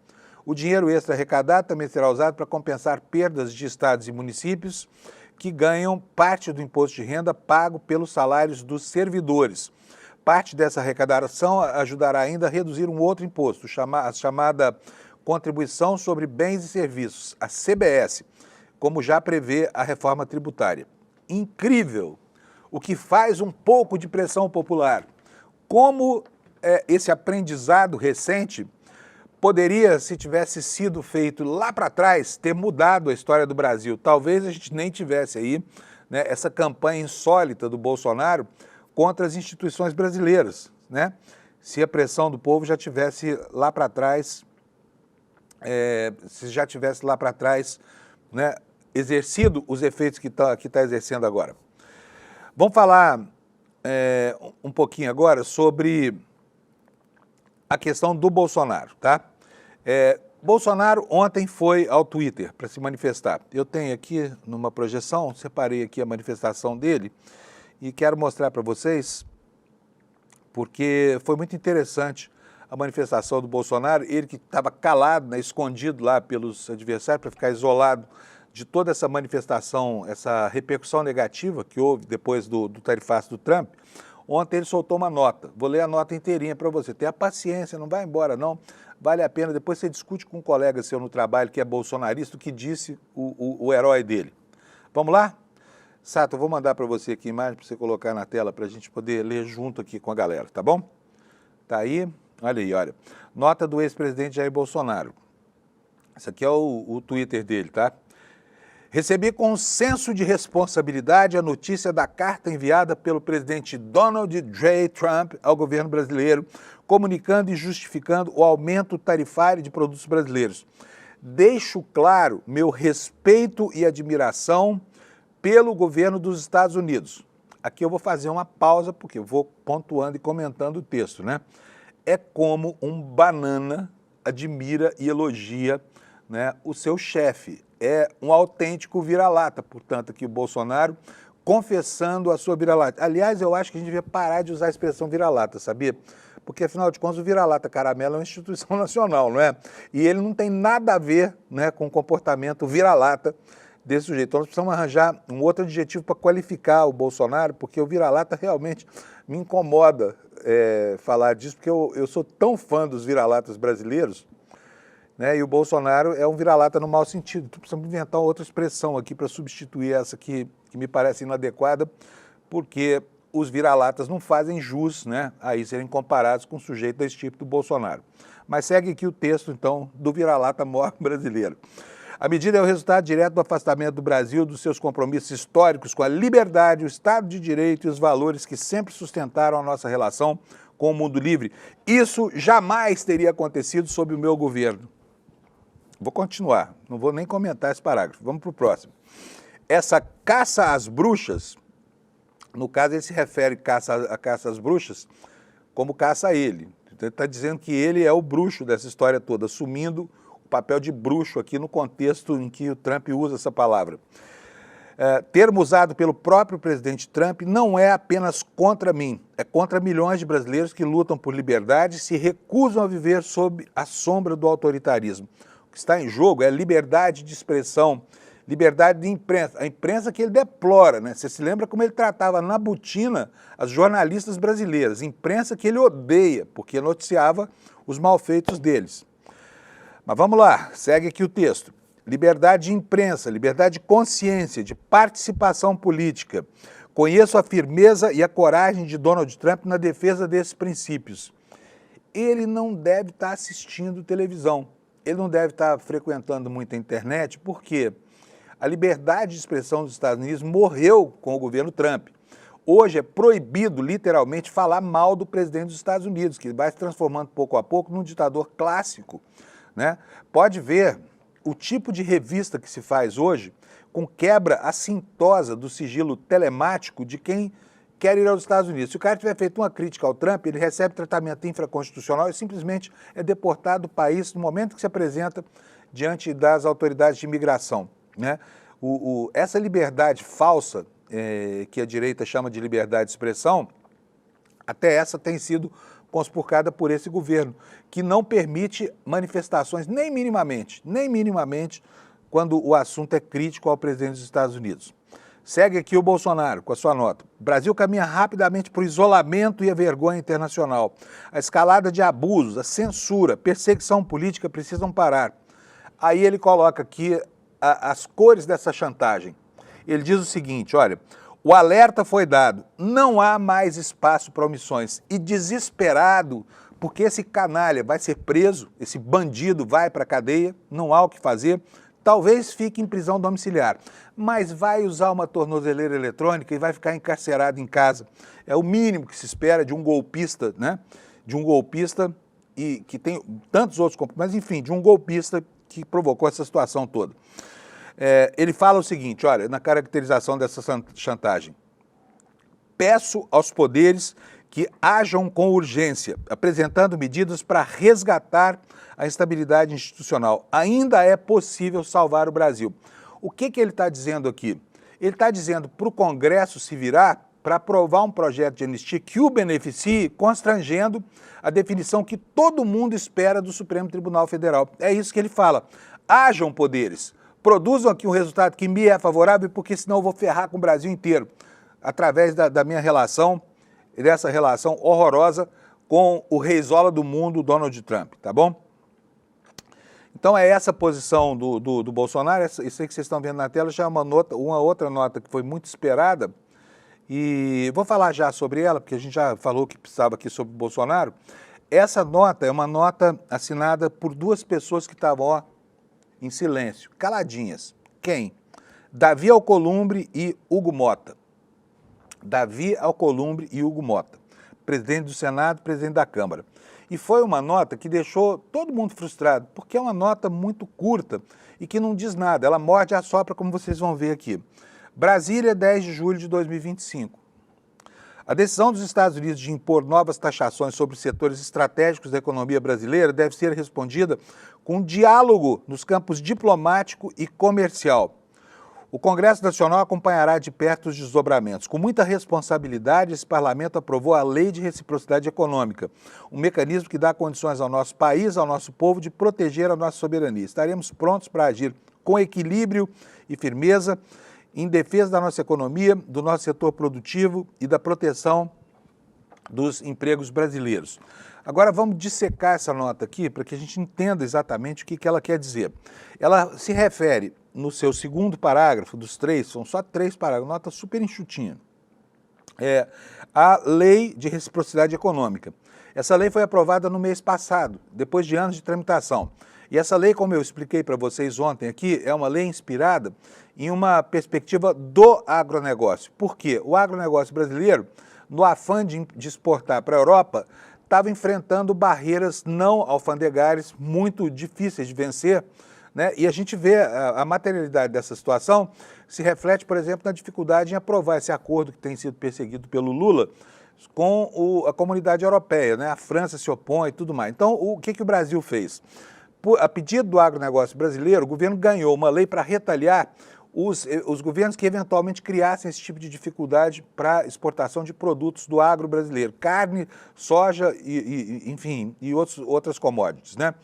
[SPEAKER 1] O dinheiro extra arrecadado também será usado para compensar perdas de estados e municípios que ganham parte do imposto de renda pago pelos salários dos servidores. Parte dessa arrecadação ajudará ainda a reduzir um outro imposto, a chamada Contribuição sobre Bens e Serviços, a CBS, como já prevê a reforma tributária. Incrível! O que faz um pouco de pressão popular. Como esse aprendizado recente poderia, se tivesse sido feito lá para trás, ter mudado a história do Brasil. Talvez a gente nem tivesse aí, né, essa campanha insólita do Bolsonaro contra as instituições brasileiras, né? Se a pressão do povo já tivesse lá para trás, né, exercido os efeitos que tá exercendo agora. Vamos falar um pouquinho agora sobre a questão do Bolsonaro, tá? Bolsonaro ontem foi ao Twitter para se manifestar. Eu tenho aqui numa projeção, separei aqui a manifestação dele e quero mostrar para vocês, porque foi muito interessante a manifestação do Bolsonaro, ele que estava calado, né, escondido lá pelos adversários para ficar isolado de toda essa manifestação, essa repercussão negativa que houve depois do tarifaço do Trump. Ontem ele soltou uma nota, vou ler a nota inteirinha para você. Tenha paciência, não vai embora não, vale a pena. Depois você discute com um colega seu no trabalho que é bolsonarista o que disse o herói dele. Vamos lá? Sato, eu vou mandar para você aqui a imagem para você colocar na tela para a gente poder ler junto aqui com a galera, tá bom? Tá aí, olha aí, olha. Nota do ex-presidente Jair Bolsonaro. Esse aqui é o Twitter dele, tá? Recebi com um senso de responsabilidade a notícia da carta enviada pelo presidente Donald J. Trump ao governo brasileiro, comunicando e justificando o aumento tarifário de produtos brasileiros. Deixo claro meu respeito e admiração pelo governo dos Estados Unidos. Aqui eu vou fazer uma pausa, porque eu vou pontuando e comentando o texto, né? É como um banana admira e elogia, né, o seu chefe. É um autêntico vira-lata, portanto, aqui o Bolsonaro confessando a sua vira-lata. Aliás, eu acho que a gente devia parar de usar a expressão vira-lata, sabia? Porque, afinal de contas, o vira-lata caramelo é uma instituição nacional, não é? E ele não tem nada a ver, né, com o comportamento vira-lata desse sujeito. Então, nós precisamos arranjar um outro adjetivo para qualificar o Bolsonaro, porque o vira-lata realmente me incomoda falar disso, porque eu sou tão fã dos vira-latas brasileiros, né, e o Bolsonaro é um vira-lata no mau sentido. Então, precisamos inventar outra expressão aqui para substituir essa que me parece inadequada, porque os vira-latas não fazem jus, né, a isso serem comparados com um sujeito desse tipo do Bolsonaro. Mas segue aqui o texto, então, do vira-lata maior brasileiro. A medida é o resultado direto do afastamento do Brasil dos seus compromissos históricos com a liberdade, o Estado de Direito e os valores que sempre sustentaram a nossa relação com o mundo livre. Isso jamais teria acontecido sob o meu governo. Vou continuar, não vou nem comentar esse parágrafo. Vamos para o próximo. Essa caça às bruxas, no caso ele se refere a caça às bruxas como caça a ele. Então, ele está dizendo que ele é o bruxo dessa história toda, assumindo o papel de bruxo aqui no contexto em que o Trump usa essa palavra. Termo usado pelo próprio presidente Trump não é apenas contra mim, é contra milhões de brasileiros que lutam por liberdade e se recusam a viver sob a sombra do autoritarismo. O que está em jogo é liberdade de expressão, liberdade de imprensa, a imprensa que ele deplora, né? Você se lembra como ele tratava na botina as jornalistas brasileiras, imprensa que ele odeia, porque noticiava os malfeitos deles. Mas vamos lá, segue aqui o texto. Liberdade de imprensa, liberdade de consciência, de participação política. Conheço a firmeza e a coragem de Donald Trump na defesa desses princípios. Ele não deve estar assistindo televisão, ele não deve estar frequentando muita internet, porque a liberdade de expressão dos Estados Unidos morreu com o governo Trump. Hoje é proibido, literalmente, falar mal do presidente dos Estados Unidos, que vai se transformando pouco a pouco num ditador clássico, né? Pode ver o tipo de revista que se faz hoje com quebra assintosa do sigilo telemático de quem quer ir aos Estados Unidos. Se o cara tiver feito uma crítica ao Trump, ele recebe tratamento infraconstitucional e simplesmente é deportado do país no momento que se apresenta diante das autoridades de imigração, né? Essa liberdade falsa, que a direita chama de liberdade de expressão, até essa tem sido conspurcada por esse governo, que não permite manifestações nem minimamente, quando o assunto é crítico ao presidente dos Estados Unidos. Segue aqui o Bolsonaro com a sua nota. O Brasil caminha rapidamente para o isolamento e a vergonha internacional. A escalada de abusos, a censura, perseguição política precisam parar. Aí ele coloca aqui as cores dessa chantagem. Ele diz o seguinte, olha, o alerta foi dado, não há mais espaço para omissões. E desesperado, porque esse canalha vai ser preso, esse bandido vai para a cadeia, não há o que fazer, talvez fique em prisão domiciliar, mas vai usar uma tornozeleira eletrônica e vai ficar encarcerado em casa. É o mínimo que se espera de um golpista, né? De um golpista e que tem tantos outros, mas enfim, de um golpista que provocou essa situação toda. Ele fala o seguinte, olha, na caracterização dessa chantagem. Peço aos poderes que ajam com urgência, apresentando medidas para resgatar a estabilidade institucional. Ainda é possível salvar o Brasil. O que ele está dizendo aqui? Ele está dizendo para o Congresso se virar para aprovar um projeto de anistia que o beneficie, constrangendo a definição que todo mundo espera do Supremo Tribunal Federal. É isso que ele fala. Hajam poderes. Produzam aqui um resultado que me é favorável, porque senão eu vou ferrar com o Brasil inteiro, através da minha relação, dessa relação horrorosa com o reizola do mundo, Donald Trump, tá bom? Então é essa posição do Bolsonaro, isso aí que vocês estão vendo na tela, já é uma outra nota que foi muito esperada, e vou falar já sobre ela, porque a gente já falou que precisava aqui sobre o Bolsonaro. Essa nota é uma nota assinada por duas pessoas que estavam, ó, em silêncio, caladinhas. Quem? Davi Alcolumbre e Hugo Mota. Davi Alcolumbre e Hugo Mota, presidente do Senado, presidente da Câmara. E foi uma nota que deixou todo mundo frustrado, porque é uma nota muito curta e que não diz nada, ela morde e assopra, como vocês vão ver aqui. Brasília, 10 de julho de 2025. A decisão dos Estados Unidos de impor novas taxações sobre setores estratégicos da economia brasileira deve ser respondida com diálogo nos campos diplomático e comercial. O Congresso Nacional acompanhará de perto os desdobramentos. Com muita responsabilidade, esse parlamento aprovou a Lei de Reciprocidade Econômica, um mecanismo que dá condições ao nosso país, ao nosso povo, de proteger a nossa soberania. Estaremos prontos para agir com equilíbrio e firmeza em defesa da nossa economia, do nosso setor produtivo e da proteção dos empregos brasileiros. Agora vamos dissecar essa nota aqui para que a gente entenda exatamente o que ela quer dizer. Ela se refere, no seu segundo parágrafo, dos 3, são só 3 parágrafos, nota super enxutinha, a Lei de Reciprocidade Econômica. Essa lei foi aprovada no mês passado, depois de anos de tramitação. E essa lei, como eu expliquei para vocês ontem aqui, é uma lei inspirada em uma perspectiva do agronegócio. Por quê? O agronegócio brasileiro, no afã de exportar para a Europa, estava enfrentando barreiras não alfandegárias muito difíceis de vencer, né? E a gente vê a materialidade dessa situação se reflete, por exemplo, na dificuldade em aprovar esse acordo que tem sido perseguido pelo Lula com a comunidade europeia, né? A França se opõe e tudo mais. Então, o que o Brasil fez? A pedido do agronegócio brasileiro, o governo ganhou uma lei para retalhar os governos que eventualmente criassem esse tipo de dificuldade para exportação de produtos do agro brasileiro, carne, soja, enfim, e outras commodities, né?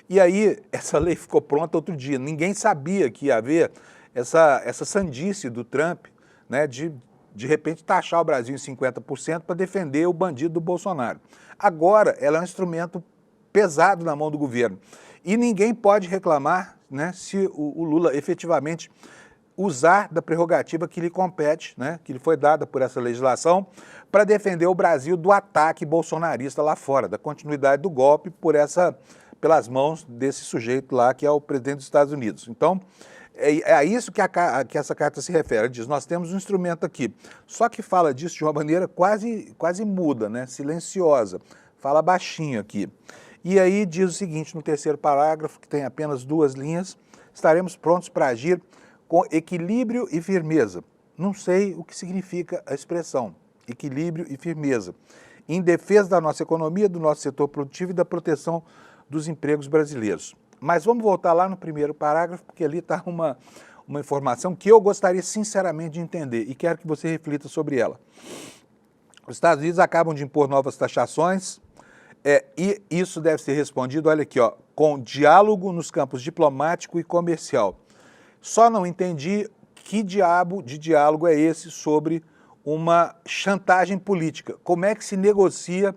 [SPEAKER 1] E aí, essa lei ficou pronta outro dia. Ninguém sabia que ia haver essa sandice do Trump, né, de repente taxar o Brasil em 50% para defender o bandido do Bolsonaro. Agora, ela é um instrumento pesado na mão do governo. E ninguém pode reclamar, né, se o Lula efetivamente usar da prerrogativa que lhe compete, né, que lhe foi dada por essa legislação, para defender o Brasil do ataque bolsonarista lá fora, da continuidade do golpe pelas mãos desse sujeito lá, que é o presidente dos Estados Unidos. Então, é a isso que essa carta se refere. Ela diz, nós temos um instrumento aqui, só que fala disso de uma maneira quase muda, né, silenciosa, fala baixinho aqui. E aí diz o seguinte, no terceiro parágrafo, que tem apenas 2 linhas, estaremos prontos para agir com equilíbrio e firmeza. Não sei o que significa a expressão, equilíbrio e firmeza, em defesa da nossa economia, do nosso setor produtivo e da proteção dos empregos brasileiros. Mas vamos voltar lá no primeiro parágrafo, porque ali está uma informação que eu gostaria sinceramente de entender e quero que você reflita sobre ela. Os Estados Unidos acabam de impor novas taxações e isso deve ser respondido, olha aqui, ó, com diálogo nos campos diplomático e comercial. Só não entendi que diabo de diálogo é esse sobre uma chantagem política. Como é que se negocia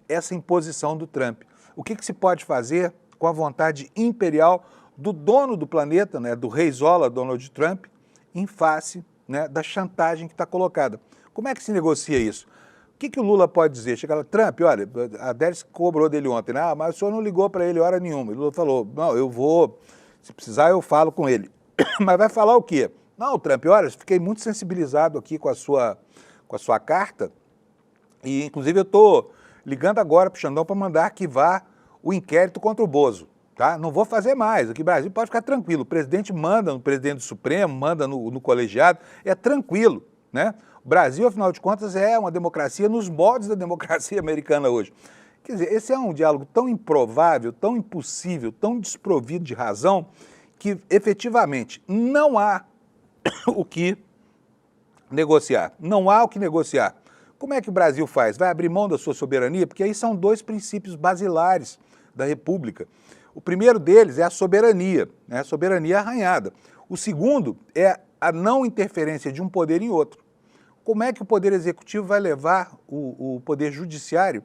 [SPEAKER 1] essa imposição do Trump? O que se pode fazer com a vontade imperial do dono do planeta, né, do reizola Donald Trump, em face, né, da chantagem que está colocada? Como é que se negocia isso? O que o Lula pode dizer? Chega lá, Trump, olha, a Délis cobrou dele ontem, né? Ah, mas o senhor não ligou para ele hora nenhuma. E o Lula falou, não, eu vou, se precisar eu falo com ele. Mas vai falar o quê? Não, Trump, olha, fiquei muito sensibilizado aqui com a sua carta e, inclusive, eu estou ligando agora para o Xandão para mandar arquivar o inquérito contra o Bozo, tá? Não vou fazer mais, aqui no Brasil pode ficar tranquilo, o presidente manda no presidente do Supremo, manda no colegiado, é tranquilo, né? O Brasil, afinal de contas, é uma democracia nos moldes da democracia americana hoje. Quer dizer, esse é um diálogo tão improvável, tão impossível, tão desprovido de razão, que efetivamente não há o que negociar, não há o que negociar. Como é que o Brasil faz? Vai abrir mão da sua soberania? Porque aí são 2 princípios basilares da República. O primeiro deles é a soberania, né? A soberania arranhada. O segundo é a não interferência de um poder em outro. Como é que o Poder Executivo vai levar o Poder Judiciário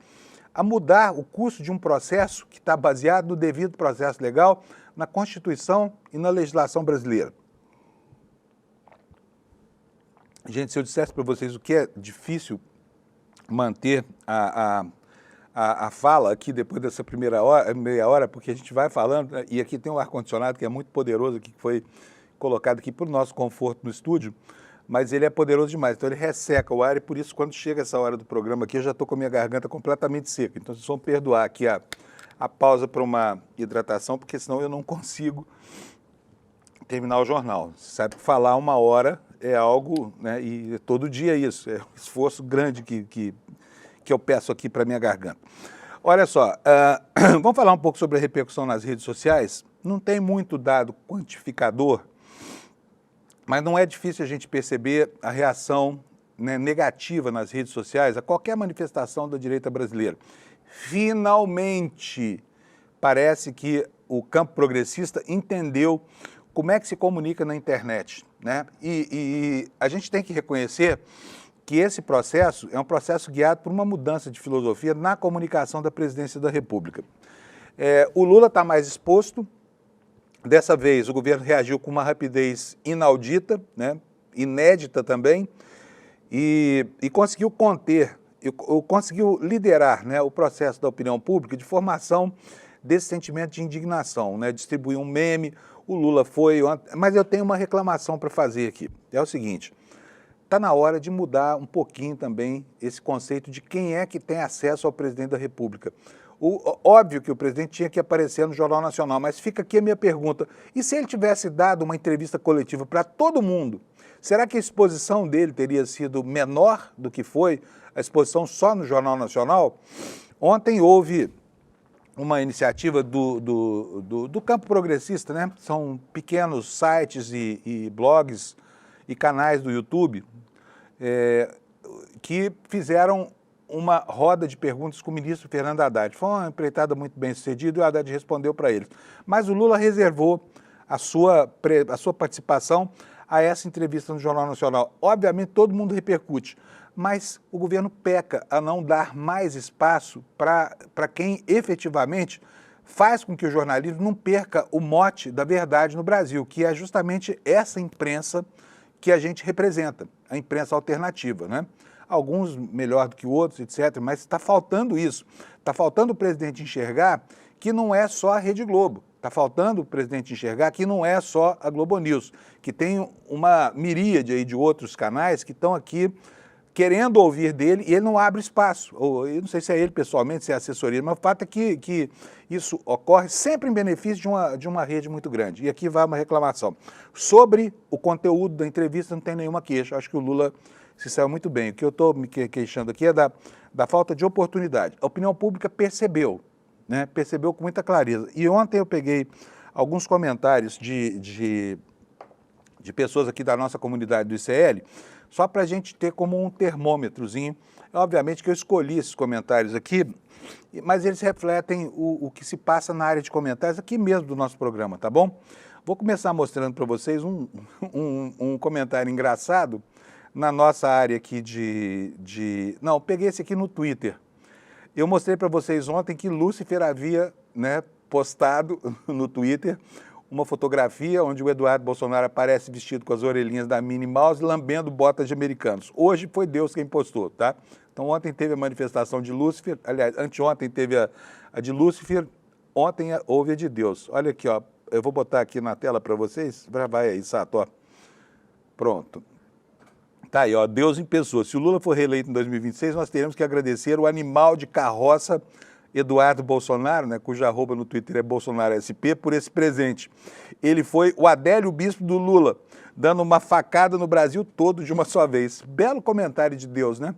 [SPEAKER 1] a mudar o curso de um processo que está baseado no devido processo legal, na Constituição e na legislação brasileira? Gente, se eu dissesse para vocês o que é difícil manter a fala aqui depois dessa primeira meia hora, porque a gente vai falando, e aqui tem um ar-condicionado que é muito poderoso, aqui, que colocado aqui para o nosso conforto no estúdio, mas ele é poderoso demais, então ele resseca o ar e por isso quando chega essa hora do programa aqui eu já estou com a minha garganta completamente seca. Então vocês vão perdoar aqui a pausa para uma hidratação, porque senão eu não consigo terminar o jornal. Você sabe que falar 1 hora é algo, né, e todo dia é isso, é um esforço grande que eu peço aqui para a minha garganta. Olha só, vamos falar um pouco sobre a repercussão nas redes sociais. Não tem muito dado quantificador, mas não é difícil a gente perceber a reação, né, negativa nas redes sociais a qualquer manifestação da direita brasileira. Finalmente, parece que o campo progressista entendeu como é que se comunica na internet, né? E a gente tem que reconhecer que esse processo é um processo guiado por uma mudança de filosofia na comunicação da presidência da República. O Lula está mais exposto, dessa vez o governo reagiu com uma rapidez inaudita, né, inédita também, e conseguiu conter, conseguiu liderar, né, o processo da opinião pública de formação desse sentimento de indignação, né, distribuir um meme, o Lula foi, mas eu tenho uma reclamação para fazer aqui, é o seguinte, está na hora de mudar um pouquinho também esse conceito de quem é que tem acesso ao presidente da República. Óbvio que o presidente tinha que aparecer no Jornal Nacional, mas fica aqui a minha pergunta, e se ele tivesse dado uma entrevista coletiva para todo mundo, será que a exposição dele teria sido menor do que foi a exposição só no Jornal Nacional? Ontem houve uma iniciativa do campo progressista, né? São pequenos sites e blogs e canais do YouTube que fizeram uma roda de perguntas com o ministro Fernando Haddad. Foi uma empreitada muito bem sucedida e o Haddad respondeu para eles. Mas o Lula reservou a sua participação a essa entrevista no Jornal Nacional. Obviamente todo mundo repercute, mas o governo peca a não dar mais espaço para quem efetivamente faz com que o jornalismo não perca o mote da verdade no Brasil, que é justamente essa imprensa que a gente representa, a imprensa alternativa, né? Alguns melhor do que outros, etc., mas está faltando isso. Está faltando o presidente enxergar que não é só a Rede Globo, está faltando o presidente enxergar que não é só a Globo News, que tem uma miríade aí de outros canais que estão aqui querendo ouvir dele e ele não abre espaço. Eu não sei se é ele pessoalmente, se é a assessoria, mas o fato é que isso ocorre sempre em benefício de uma rede muito grande. E aqui vai uma reclamação. Sobre o conteúdo da entrevista não tem nenhuma queixa, acho que o Lula se saiu muito bem. O que eu estou me queixando aqui é da falta de oportunidade. A opinião pública percebeu, né? Percebeu com muita clareza. E ontem eu peguei alguns comentários de pessoas aqui da nossa comunidade do ICL, só para a gente ter como um termômetrozinho. Obviamente que eu escolhi esses comentários aqui, mas eles refletem o que se passa na área de comentários aqui mesmo do nosso programa, tá bom? Vou começar mostrando para vocês um comentário engraçado na nossa área aqui Não, peguei esse aqui no Twitter. Eu mostrei para vocês ontem que Lúcifer havia, né, postado no Twitter uma fotografia onde o Eduardo Bolsonaro aparece vestido com as orelhinhas da Minnie Mouse lambendo botas de americanos. Hoje foi Deus quem postou, tá? Então ontem teve a manifestação de Lúcifer, aliás, anteontem teve a de Lúcifer, ontem houve a de Deus. Olha aqui, ó, eu vou botar aqui na tela para vocês, vai aí, Sato, ó. Pronto. Tá aí, ó, Deus em pessoa. Se o Lula for reeleito em 2026, nós teremos que agradecer o animal de carroça Eduardo Bolsonaro, né, cuja arroba no Twitter é Bolsonaro SP, por esse presente. Ele foi o Adélio Bispo do Lula, dando uma facada no Brasil todo de uma só vez. Belo comentário de Deus, né?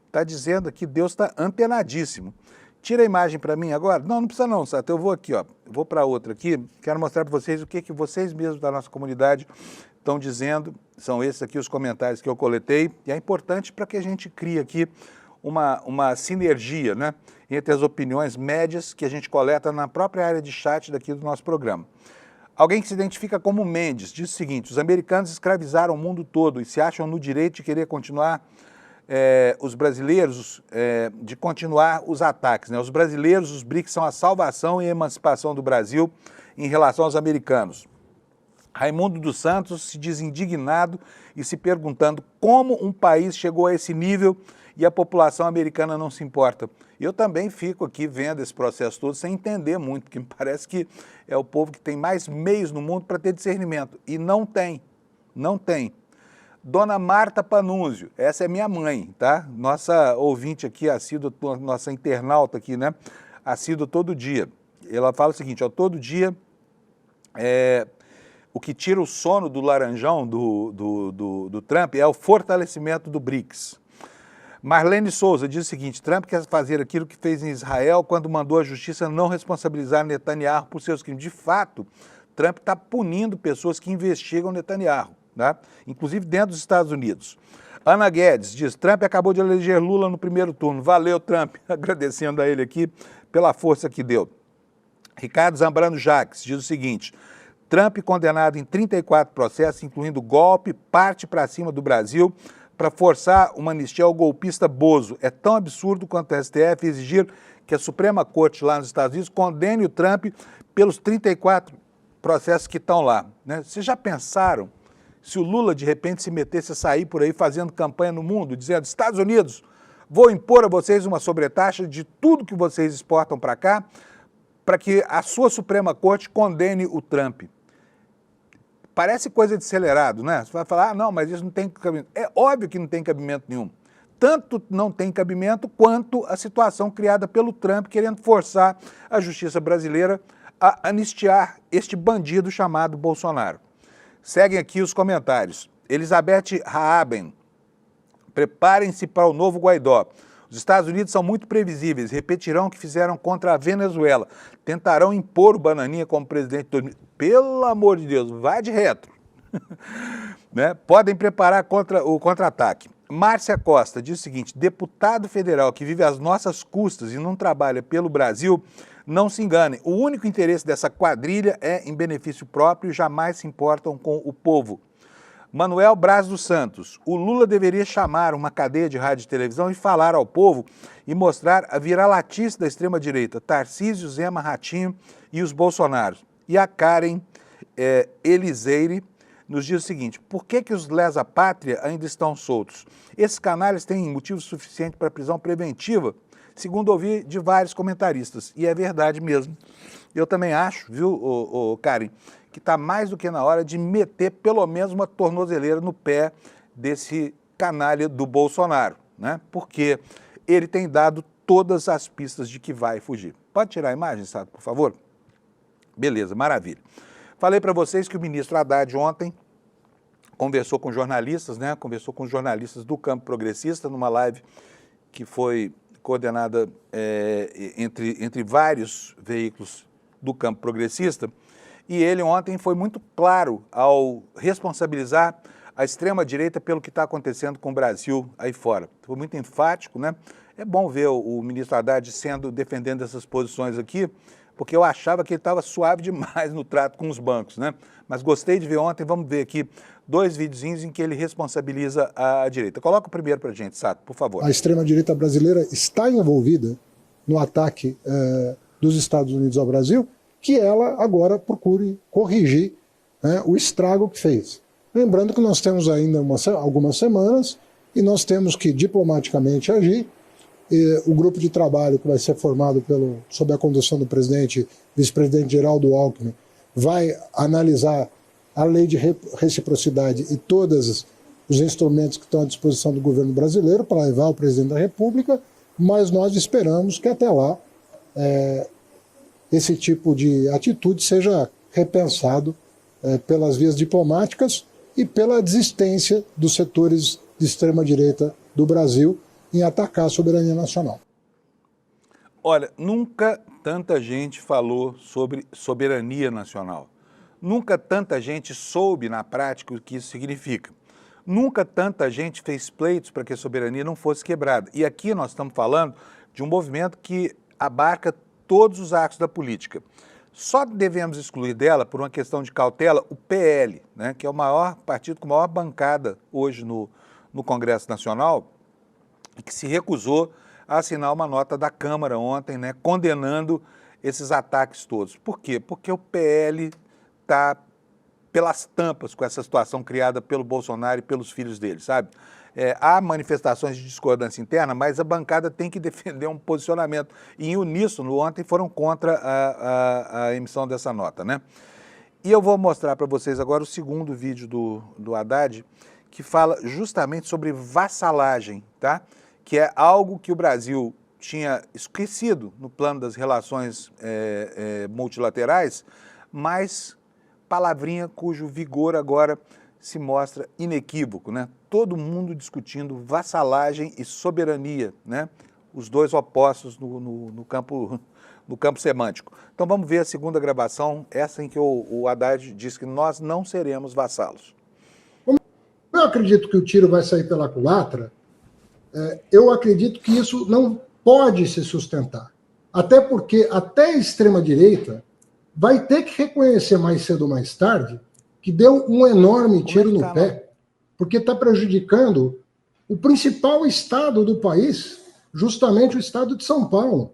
[SPEAKER 1] Está dizendo aqui, Deus está antenadíssimo. Tira a imagem para mim agora? Não, não precisa não, Sato. Eu vou aqui, ó. Vou para outra aqui. Quero mostrar para vocês o que vocês mesmos da nossa comunidade estão dizendo. São esses aqui os comentários que eu coletei. E é importante para que a gente crie aqui uma sinergia, né, entre as opiniões médias que a gente coleta na própria área de chat daqui do nosso programa. Alguém que se identifica como Mendes diz o seguinte: os americanos escravizaram o mundo todo e se acham no direito de querer continuar, os brasileiros, de continuar os ataques, né? Os brasileiros, os BRICS, são a salvação e a emancipação do Brasil em relação aos americanos. Raimundo dos Santos se diz indignado e se perguntando como um país chegou a esse nível e a população americana não se importa. Eu também fico aqui vendo esse processo todo sem entender muito, porque me parece que é o povo que tem mais meios no mundo para ter discernimento. E não tem, não tem. Dona Marta Panunzio, essa é minha mãe, tá? Nossa ouvinte aqui, assídua, nossa internauta aqui, né? Assídua todo dia. Ela fala o seguinte, ó, todo dia o que tira o sono do laranjão do Trump é o fortalecimento do BRICS. Marlene Souza diz o seguinte, Trump quer fazer aquilo que fez em Israel quando mandou a justiça não responsabilizar Netanyahu por seus crimes. De fato, Trump está punindo pessoas que investigam Netanyahu, tá? Inclusive dentro dos Estados Unidos. Ana Guedes diz, Trump acabou de eleger Lula no primeiro turno. Valeu, Trump, agradecendo a ele aqui pela força que deu. Ricardo Zambrano Jacques diz o seguinte, Trump condenado em 34 processos, incluindo golpe, parte para cima do Brasil, para forçar uma anistia ao golpista Bozo. É tão absurdo quanto o STF exigir que a Suprema Corte lá nos Estados Unidos condene o Trump pelos 34 processos que estão lá, né? Vocês já pensaram se o Lula de repente se metesse a sair por aí fazendo campanha no mundo, dizendo, Estados Unidos, vou impor a vocês uma sobretaxa de tudo que vocês exportam para cá, para que a sua Suprema Corte condene o Trump. Parece coisa de acelerado, né? Você vai falar, não, mas isso não tem cabimento. É óbvio que não tem cabimento nenhum. Tanto não tem cabimento quanto a situação criada pelo Trump querendo forçar a justiça brasileira a anistiar este bandido chamado Bolsonaro. Seguem aqui os comentários. Elizabeth Raaben, preparem-se para o novo Guaidó. Os Estados Unidos são muito previsíveis, repetirão o que fizeram contra a Venezuela, tentarão impor o Bananinha como presidente. Pelo amor de Deus, vai de retro. Né? Podem preparar o contra-ataque. Márcia Costa diz o seguinte, deputado federal que vive às nossas custas e não trabalha pelo Brasil, não se enganem, o único interesse dessa quadrilha é em benefício próprio e jamais se importam com o povo. Manuel Braz dos Santos, o Lula deveria chamar uma cadeia de rádio e televisão e falar ao povo e mostrar a viralatice da extrema-direita, Tarcísio, Zema, Ratinho e os Bolsonaros. E a Karen Eliseire nos diz o seguinte, por que os lesa-pátria ainda estão soltos? Esses canalhas têm motivo suficiente para prisão preventiva, segundo ouvi de vários comentaristas, e é verdade mesmo. Eu também acho, viu, Karen, que está mais do que na hora de meter pelo menos uma tornozeleira no pé desse canalha do Bolsonaro, né? Porque ele tem dado todas as pistas de que vai fugir. Pode tirar a imagem, Sato, por favor? Beleza, maravilha. Falei para vocês que o ministro Haddad ontem conversou com jornalistas, né? Conversou com jornalistas do campo progressista numa live que foi coordenada entre vários veículos do campo progressista. E ele ontem foi muito claro ao responsabilizar a extrema-direita pelo que está acontecendo com o Brasil aí fora. Foi muito enfático, né? É bom ver o ministro Haddad defendendo essas posições aqui, porque eu achava que ele estava suave demais no trato com os bancos, né? Mas gostei de ver ontem, vamos ver aqui 2 videozinhos em que ele responsabiliza a direita. Coloca o primeiro para a gente, Sato, por favor.
[SPEAKER 2] A extrema-direita brasileira está envolvida no ataque dos Estados Unidos ao Brasil, que ela agora procure corrigir, né, o estrago que fez. Lembrando que nós temos ainda algumas semanas e nós temos que diplomaticamente agir. O grupo de trabalho que vai ser formado sob a condução do vice-presidente Geraldo Alckmin, vai analisar a lei de reciprocidade e todos os instrumentos que estão à disposição do governo brasileiro para levar ao presidente da República, mas nós esperamos que até lá esse tipo de atitude seja repensado pelas vias diplomáticas e pela desistência dos setores de extrema-direita do Brasil em atacar a soberania nacional.
[SPEAKER 1] Olha, nunca tanta gente falou sobre soberania nacional. Nunca tanta gente soube na prática o que isso significa. Nunca tanta gente fez pleitos para que a soberania não fosse quebrada. E aqui nós estamos falando de um movimento que abarca todos os arcos da política. Só devemos excluir dela, por uma questão de cautela, o PL, né, que é o maior partido com a maior bancada hoje no Congresso Nacional, e que se recusou a assinar uma nota da Câmara ontem, né, condenando esses ataques todos. Por quê? Porque o PL está pelas tampas com essa situação criada pelo Bolsonaro e pelos filhos dele, sabe? Há manifestações de discordância interna, mas a bancada tem que defender um posicionamento. E em uníssono, ontem foram contra a emissão dessa nota, né? E eu vou mostrar para vocês agora o segundo vídeo do Haddad, que fala justamente sobre vassalagem, tá? Que é algo que o Brasil tinha esquecido no plano das relações multilaterais, mas palavrinha cujo vigor agora se mostra inequívoco, né? Todo mundo discutindo vassalagem e soberania, né? Os dois opostos no campo semântico. Então vamos ver a segunda gravação, essa em que o Haddad diz que nós não seremos vassalos.
[SPEAKER 2] Eu acredito que o tiro vai sair pela culatra. Eu acredito que isso não pode se sustentar. Até porque até a extrema-direita vai ter que reconhecer mais cedo ou mais tarde que deu um enorme tiro no pé, porque está prejudicando o principal estado do país, justamente o estado de São Paulo.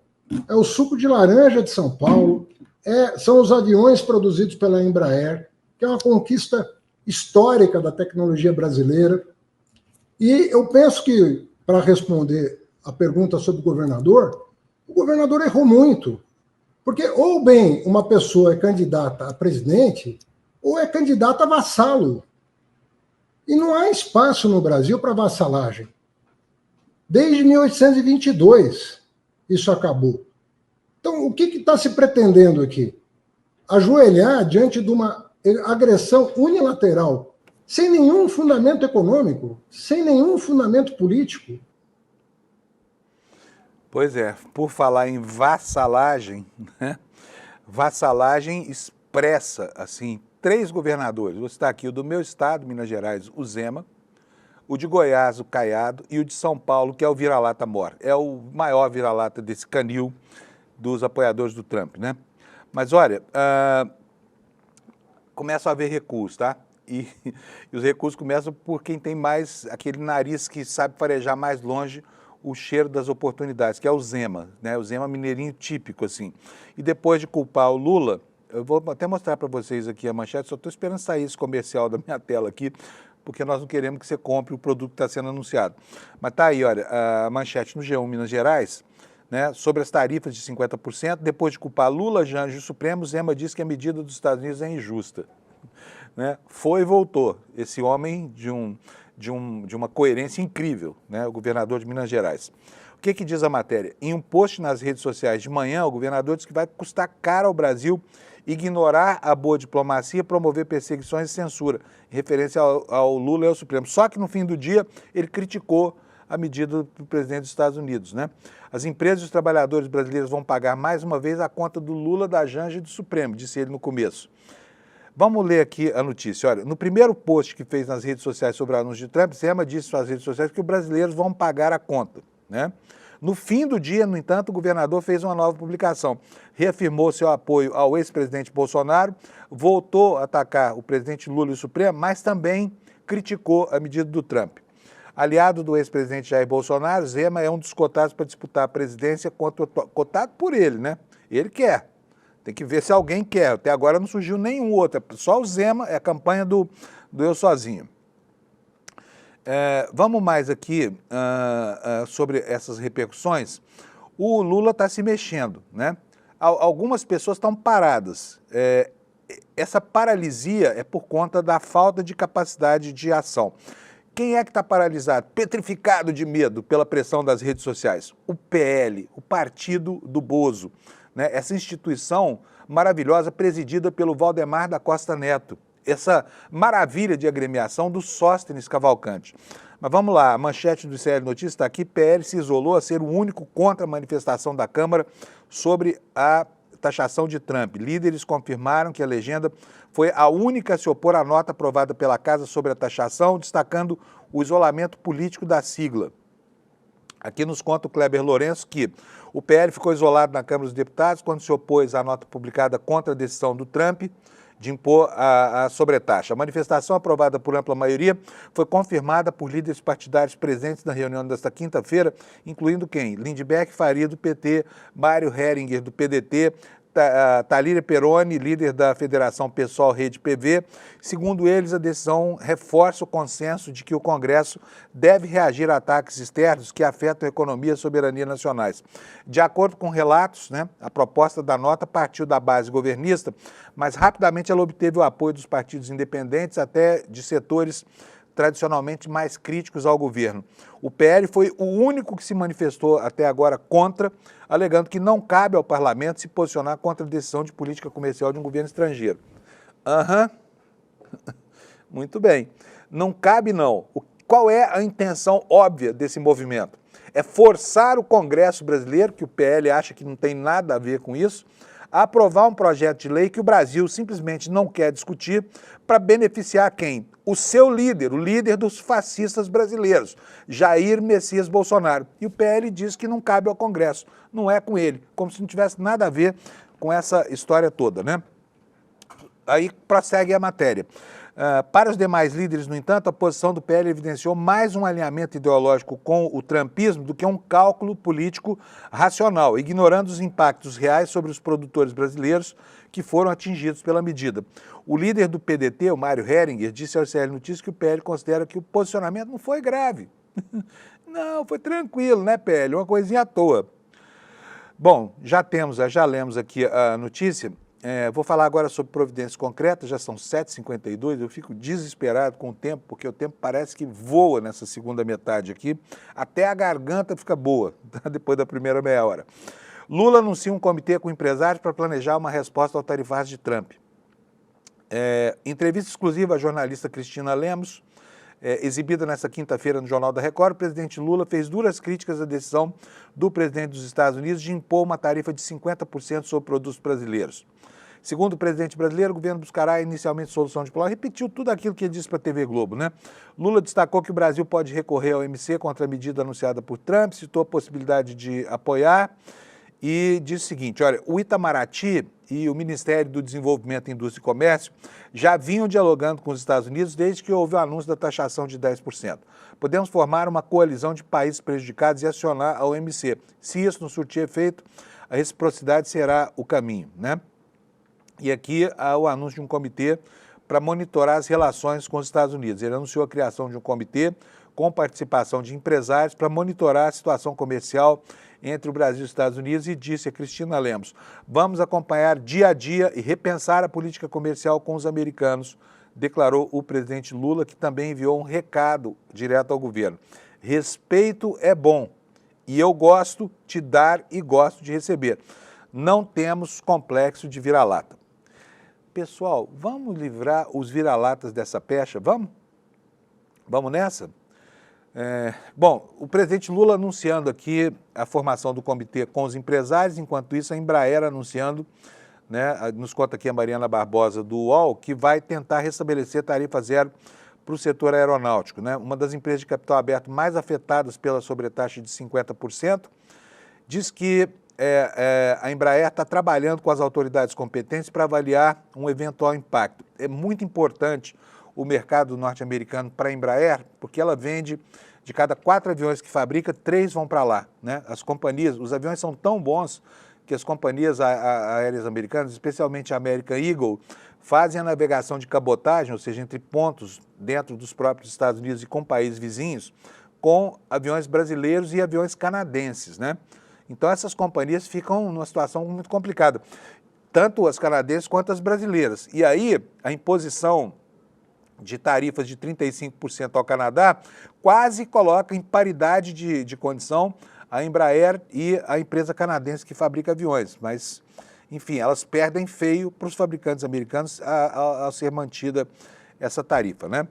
[SPEAKER 2] É o suco de laranja de São Paulo, são os aviões produzidos pela Embraer, que é uma conquista histórica da tecnologia brasileira. E eu penso que, para responder a pergunta sobre o governador errou muito. Porque ou bem uma pessoa é candidata a presidente, ou é candidata a vassalo. E não há espaço no Brasil para vassalagem. Desde 1822 isso acabou. Então, o que está se pretendendo aqui? Ajoelhar diante de uma agressão unilateral, sem nenhum fundamento econômico, sem nenhum fundamento político.
[SPEAKER 1] Pois é, por falar em vassalagem, né? Vassalagem expressa, assim, 3 governadores. Vou citar aqui o do meu estado, Minas Gerais, o Zema, o de Goiás, o Caiado, e o de São Paulo, que é o vira-lata mor. É o maior vira-lata desse canil dos apoiadores do Trump, né? Mas olha, começam a haver recuos, tá? E os recuos começam por quem tem mais, aquele nariz que sabe farejar mais longe o cheiro das oportunidades, que é o Zema, né? O Zema mineirinho típico, assim. E depois de culpar o Lula, eu vou até mostrar para vocês aqui a manchete, só estou esperando sair esse comercial da minha tela aqui, porque nós não queremos que você compre o produto que está sendo anunciado. Mas tá aí, olha, a manchete no G1 Minas Gerais, né, sobre as tarifas de 50%, depois de culpar Lula, Janja e o Supremo, Zema diz que a medida dos Estados Unidos é injusta. Né? Foi e voltou. Esse homem de uma coerência incrível, né? O governador de Minas Gerais. O que diz a matéria? Em um post nas redes sociais de manhã, o governador diz que vai custar caro ao Brasil ignorar a boa diplomacia, promover perseguições e censura, em referência ao Lula e ao Supremo. Só que no fim do dia ele criticou a medida do presidente dos Estados Unidos, né? As empresas e os trabalhadores brasileiros vão pagar mais uma vez a conta do Lula, da Janja e do Supremo, disse ele no começo. Vamos ler aqui a notícia. Olha, no primeiro post que fez nas redes sociais sobre o anúncio de Trump, Zema disse nas redes sociais que os brasileiros vão pagar a conta, né? No fim do dia, no entanto, o governador fez uma nova publicação. Reafirmou seu apoio ao ex-presidente Bolsonaro, voltou a atacar o presidente Lula e o Supremo, mas também criticou a medida do Trump. Aliado do ex-presidente Jair Bolsonaro, Zema é um dos cotados para disputar a presidência, cotado por ele, né? Ele quer. Tem que ver se alguém quer. Até agora não surgiu nenhum outro. Só o Zema, é a campanha do eu sozinho. Vamos mais aqui sobre essas repercussões. O Lula está se mexendo, né? Algumas pessoas estão paradas. Essa paralisia é por conta da falta de capacidade de ação. Quem é que está paralisado, petrificado de medo pela pressão das redes sociais? O PL, o Partido do Bozo, né? Essa instituição maravilhosa presidida pelo Valdemar da Costa Neto. Essa maravilha de agremiação do Sóstenes Cavalcante. Mas vamos lá, a manchete do CL Notícias está aqui, PL se isolou a ser o único contra a manifestação da Câmara sobre a taxação de Trump. Líderes confirmaram que a legenda foi a única a se opor à nota aprovada pela Casa sobre a taxação, destacando o isolamento político da sigla. Aqui nos conta o Kleber Lourenço que o PL ficou isolado na Câmara dos Deputados quando se opôs à nota publicada contra a decisão do Trump de impor a sobretaxa. A manifestação aprovada por ampla maioria foi confirmada por líderes partidários presentes na reunião desta quinta-feira, incluindo quem? Lindbergh Faria, do PT, Mário Heringer, do PDT, Talíria Peroni, líder da Federação Pessoal Rede PV. Segundo eles, a decisão reforça o consenso de que o Congresso deve reagir a ataques externos que afetam a economia e a soberania nacionais. De acordo com relatos, né, a proposta da nota partiu da base governista, mas rapidamente ela obteve o apoio dos partidos independentes, até de setores tradicionalmente mais críticos ao governo. O PL foi o único que se manifestou até agora contra, alegando que não cabe ao parlamento se posicionar contra a decisão de política comercial de um governo estrangeiro. Muito bem. Não cabe, não. Qual é a intenção óbvia desse movimento? É forçar o Congresso brasileiro, que o PL acha que não tem nada a ver com isso, a aprovar um projeto de lei que o Brasil simplesmente não quer discutir para beneficiar quem? O seu líder, o líder dos fascistas brasileiros, Jair Messias Bolsonaro. E o PL diz que não cabe ao Congresso, não é com ele, como se não tivesse nada a ver com essa história toda, né? Aí prossegue a matéria. Para os demais líderes, no entanto, a posição do PL evidenciou mais um alinhamento ideológico com o trumpismo do que um cálculo político racional, ignorando os impactos reais sobre os produtores brasileiros que foram atingidos pela medida. O líder do PDT, o Mário Heringer, disse ao CL Notícias que o PL considera que o posicionamento não foi grave. Não, foi tranquilo, né, PL? Uma coisinha à toa. Bom, já lemos aqui a notícia. Vou falar agora sobre providências concretas, já são 7h52, eu fico desesperado com o tempo, porque o tempo parece que voa nessa segunda metade aqui, até a garganta fica boa, depois da primeira meia hora. Lula anuncia um comitê com empresários para planejar uma resposta ao tarifaço de Trump. Entrevista exclusiva à jornalista Cristina Lemos, exibida nesta quinta-feira no Jornal da Record, o presidente Lula fez duras críticas à decisão do presidente dos Estados Unidos de impor uma tarifa de 50% sobre produtos brasileiros. Segundo o presidente brasileiro, o governo buscará inicialmente solução diplomática. Repetiu tudo aquilo que ele disse para a TV Globo, né? Lula destacou que o Brasil pode recorrer ao OMC contra a medida anunciada por Trump, citou a possibilidade de apoiar e disse o seguinte, olha, o Itamaraty e o Ministério do Desenvolvimento, Indústria e Comércio já vinham dialogando com os Estados Unidos desde que houve o anúncio da taxação de 10%. Podemos formar uma coalizão de países prejudicados e acionar a OMC. Se isso não surtir efeito, a reciprocidade será o caminho, né? E aqui há o anúncio de um comitê para monitorar as relações com os Estados Unidos. Ele anunciou a criação de um comitê com participação de empresários para monitorar a situação comercial entre o Brasil e os Estados Unidos e disse a Cristina Lemos, vamos acompanhar dia a dia e repensar a política comercial com os americanos, declarou o presidente Lula, que também enviou um recado direto ao governo. Respeito é bom e eu gosto de dar e gosto de receber. Não temos complexo de vira-lata. Pessoal, vamos livrar os vira-latas dessa pecha? Vamos? Vamos nessa? Bom, o presidente Lula anunciando aqui a formação do comitê com os empresários, enquanto isso a Embraer anunciando, né, nos conta aqui a Mariana Barbosa do UOL, que vai tentar restabelecer tarifa zero para o setor aeronáutico, né? Uma das empresas de capital aberto mais afetadas pela sobretaxa de 50%, diz que a Embraer está trabalhando com as autoridades competentes para avaliar um eventual impacto. É muito importante o mercado norte-americano para a Embraer, porque ela vende, de cada 4 aviões que fabrica, 3 vão para lá, né? As companhias, os aviões são tão bons que as companhias aéreas americanas, especialmente a American Eagle, fazem a navegação de cabotagem, ou seja, entre pontos dentro dos próprios Estados Unidos e com países vizinhos, com aviões brasileiros e aviões canadenses, né? Então essas companhias ficam numa situação muito complicada, tanto as canadenses quanto as brasileiras. E aí a imposição de tarifas de 35% ao Canadá quase coloca em paridade de condição a Embraer e a empresa canadense que fabrica aviões. Mas, enfim, elas perdem feio para os fabricantes americanos ao ser mantida essa tarifa, né?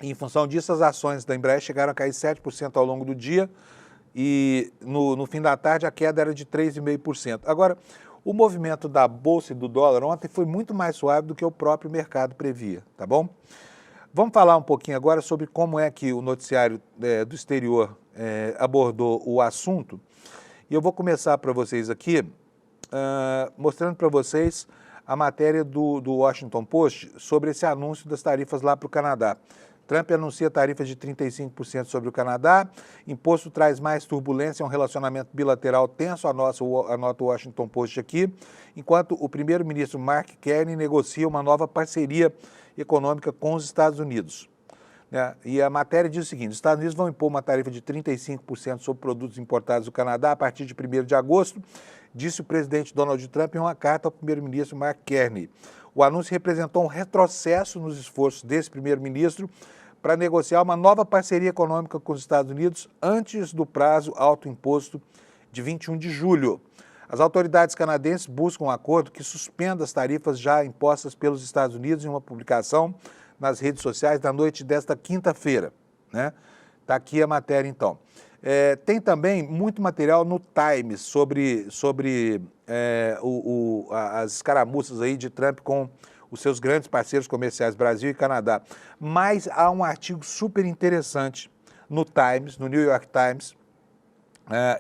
[SPEAKER 1] E, em função disso, as ações da Embraer chegaram a cair 7% ao longo do dia e no fim da tarde a queda era de 3,5%. Agora, o movimento da Bolsa e do dólar ontem foi muito mais suave do que o próprio mercado previa, tá bom? Vamos falar um pouquinho agora sobre como é que o noticiário do exterior abordou o assunto. E eu vou começar para vocês aqui, mostrando para vocês a matéria do Washington Post sobre esse anúncio das tarifas lá para o Canadá. Trump anuncia tarifa de 35% sobre o Canadá. Imposto traz mais turbulência, um relacionamento bilateral tenso, anota o Washington Post aqui, enquanto o primeiro-ministro Mark Carney negocia uma nova parceria econômica com os Estados Unidos. E a matéria diz o seguinte: os Estados Unidos vão impor uma tarifa de 35% sobre produtos importados do Canadá a partir de 1º de agosto, disse o presidente Donald Trump em uma carta ao primeiro-ministro Mark Carney. O anúncio representou um retrocesso nos esforços desse primeiro-ministro para negociar uma nova parceria econômica com os Estados Unidos antes do prazo autoimposto de 21 de julho. As autoridades canadenses buscam um acordo que suspenda as tarifas já impostas pelos Estados Unidos em uma publicação nas redes sociais da noite desta quinta-feira. Está aqui a matéria, então. Tem também muito material no Times sobre as escaramuças aí de Trump com os seus grandes parceiros comerciais, Brasil e Canadá. Mas há um artigo super interessante no Times, no New York Times,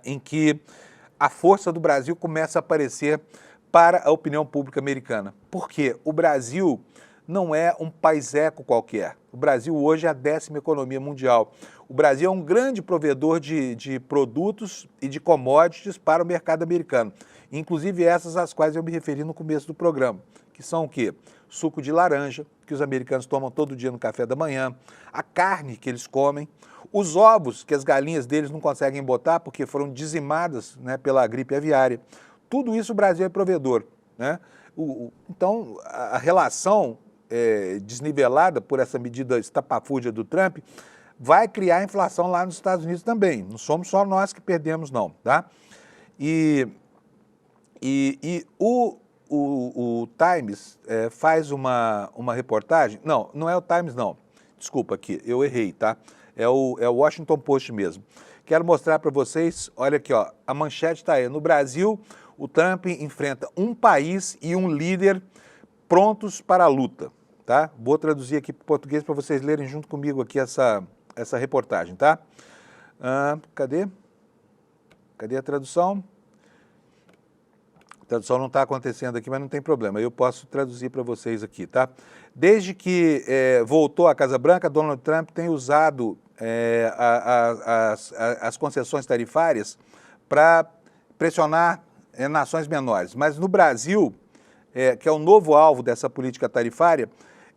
[SPEAKER 1] em que a força do Brasil começa a aparecer para a opinião pública americana. Por quê? O Brasil não é um país-eco qualquer. O Brasil hoje é a 10ª economia mundial. O Brasil é um grande provedor de produtos e de commodities para o mercado americano, inclusive essas às quais eu me referi no começo do programa, que são o quê? Suco de laranja, que os americanos tomam todo dia no café da manhã, a carne que eles comem, os ovos que as galinhas deles não conseguem botar porque foram dizimadas, pela gripe aviária. Tudo isso o Brasil é provedor. Então, a relação desnivelada por essa medida estapafúrdia do Trump vai criar inflação lá nos Estados Unidos também. Não somos só nós que perdemos, não. Tá? E o Times faz uma reportagem. Não é o Times, não. Desculpa aqui, eu errei, tá? É o Washington Post mesmo. Quero mostrar para vocês, olha aqui, ó, a manchete está aí. No Brasil, o Trump enfrenta um país e um líder prontos para a luta, tá? Vou traduzir aqui para o português para vocês lerem junto comigo aqui essa reportagem, tá? Cadê? Cadê a tradução? A tradução não está acontecendo aqui, mas não tem problema. Eu posso traduzir para vocês aqui, tá? Desde que voltou à Casa Branca, Donald Trump tem usado as concessões tarifárias para pressionar nações menores. Mas no Brasil, que é o novo alvo dessa política tarifária,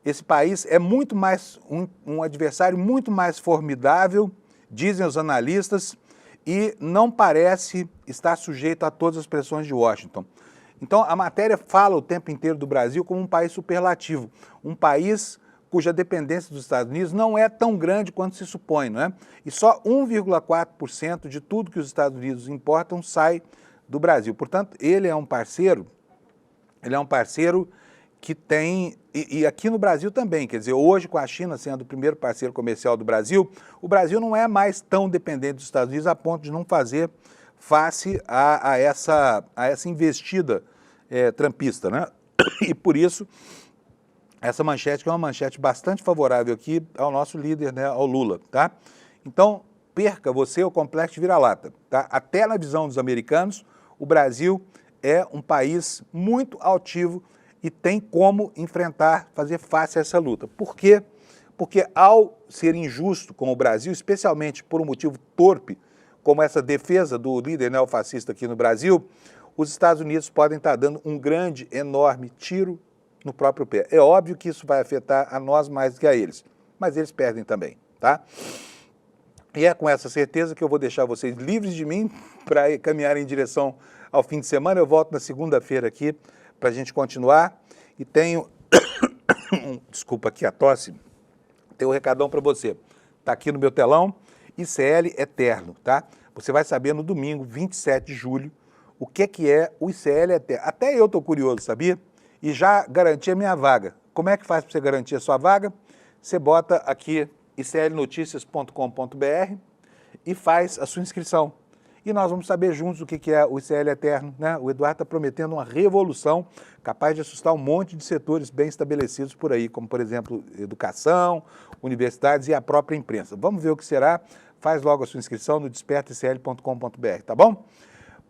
[SPEAKER 1] esse país é muito mais um adversário muito mais formidável, dizem os analistas, e não parece estar sujeito a todas as pressões de Washington. Então, a matéria fala o tempo inteiro do Brasil como um país superlativo, um país cuja dependência dos Estados Unidos não é tão grande quanto se supõe, não é? E só 1,4% de tudo que os Estados Unidos importam sai do Brasil. Portanto, ele é um parceiro que tem, e aqui no Brasil também, quer dizer, hoje com a China sendo o primeiro parceiro comercial do Brasil, o Brasil não é mais tão dependente dos Estados Unidos a ponto de não fazer face a essa investida trumpista, né? E por isso, essa manchete, que é uma manchete bastante favorável aqui ao nosso líder, né, ao Lula, tá? Então, perca você o complexo de vira-lata, tá? Até na visão dos americanos, o Brasil é um país muito altivo e tem como enfrentar, fazer face a essa luta. Por quê? Porque ao ser injusto com o Brasil, especialmente por um motivo torpe, como essa defesa do líder neofascista aqui no Brasil, os Estados Unidos podem estar dando um grande, enorme tiro no próprio pé. É óbvio que isso vai afetar a nós mais do que a eles, mas eles perdem também, tá? E é com essa certeza que eu vou deixar vocês livres de mim para caminhar em direção ao fim de semana. Eu volto na segunda-feira aqui para a gente continuar e tenho, desculpa aqui a tosse, tenho um recadão para você. Está aqui no meu telão, ICL Eterno, tá? Você vai saber no domingo, 27 de julho, o que é o ICL Eterno. Até eu estou curioso, sabia? E já garanti a minha vaga. Como é que faz para você garantir a sua vaga? Você bota aqui iclnoticias.com.br e faz a sua inscrição. E nós vamos saber juntos o que é o ICL Eterno, né? O Eduardo está prometendo uma revolução capaz de assustar um monte de setores bem estabelecidos por aí, como, por exemplo, educação, universidades e a própria imprensa. Vamos ver o que será. Faz logo a sua inscrição no despertaicl.com.br, tá bom?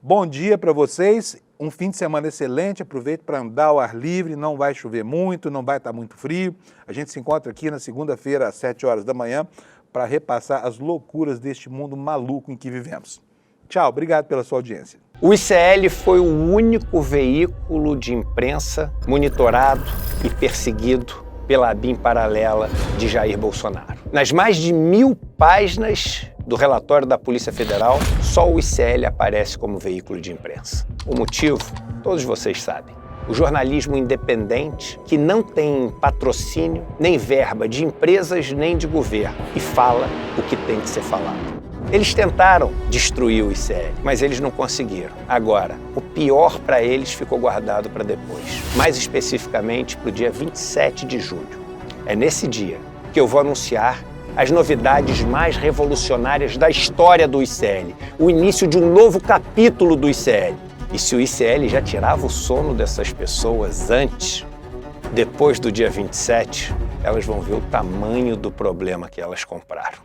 [SPEAKER 1] Bom dia para vocês, um fim de semana excelente, aproveite para andar ao ar livre, não vai chover muito, não vai estar muito frio. A gente se encontra aqui na segunda-feira às 7 horas da manhã para repassar as loucuras deste mundo maluco em que vivemos. Tchau, obrigado pela sua audiência.
[SPEAKER 3] O ICL foi o único veículo de imprensa monitorado e perseguido pela ABIN paralela de Jair Bolsonaro. Nas mais de 1000 páginas do relatório da Polícia Federal, só o ICL aparece como veículo de imprensa. O motivo, todos vocês sabem. O jornalismo independente, que não tem patrocínio, nem verba de empresas nem de governo, e fala o que tem que ser falado. Eles tentaram destruir o ICL, mas eles não conseguiram. Agora, o pior para eles ficou guardado para depois. Mais especificamente para o dia 27 de julho. É nesse dia que eu vou anunciar as novidades mais revolucionárias da história do ICL. O início de um novo capítulo do ICL. E se o ICL já tirava o sono dessas pessoas antes, depois do dia 27, elas vão ver o tamanho do problema que elas compraram.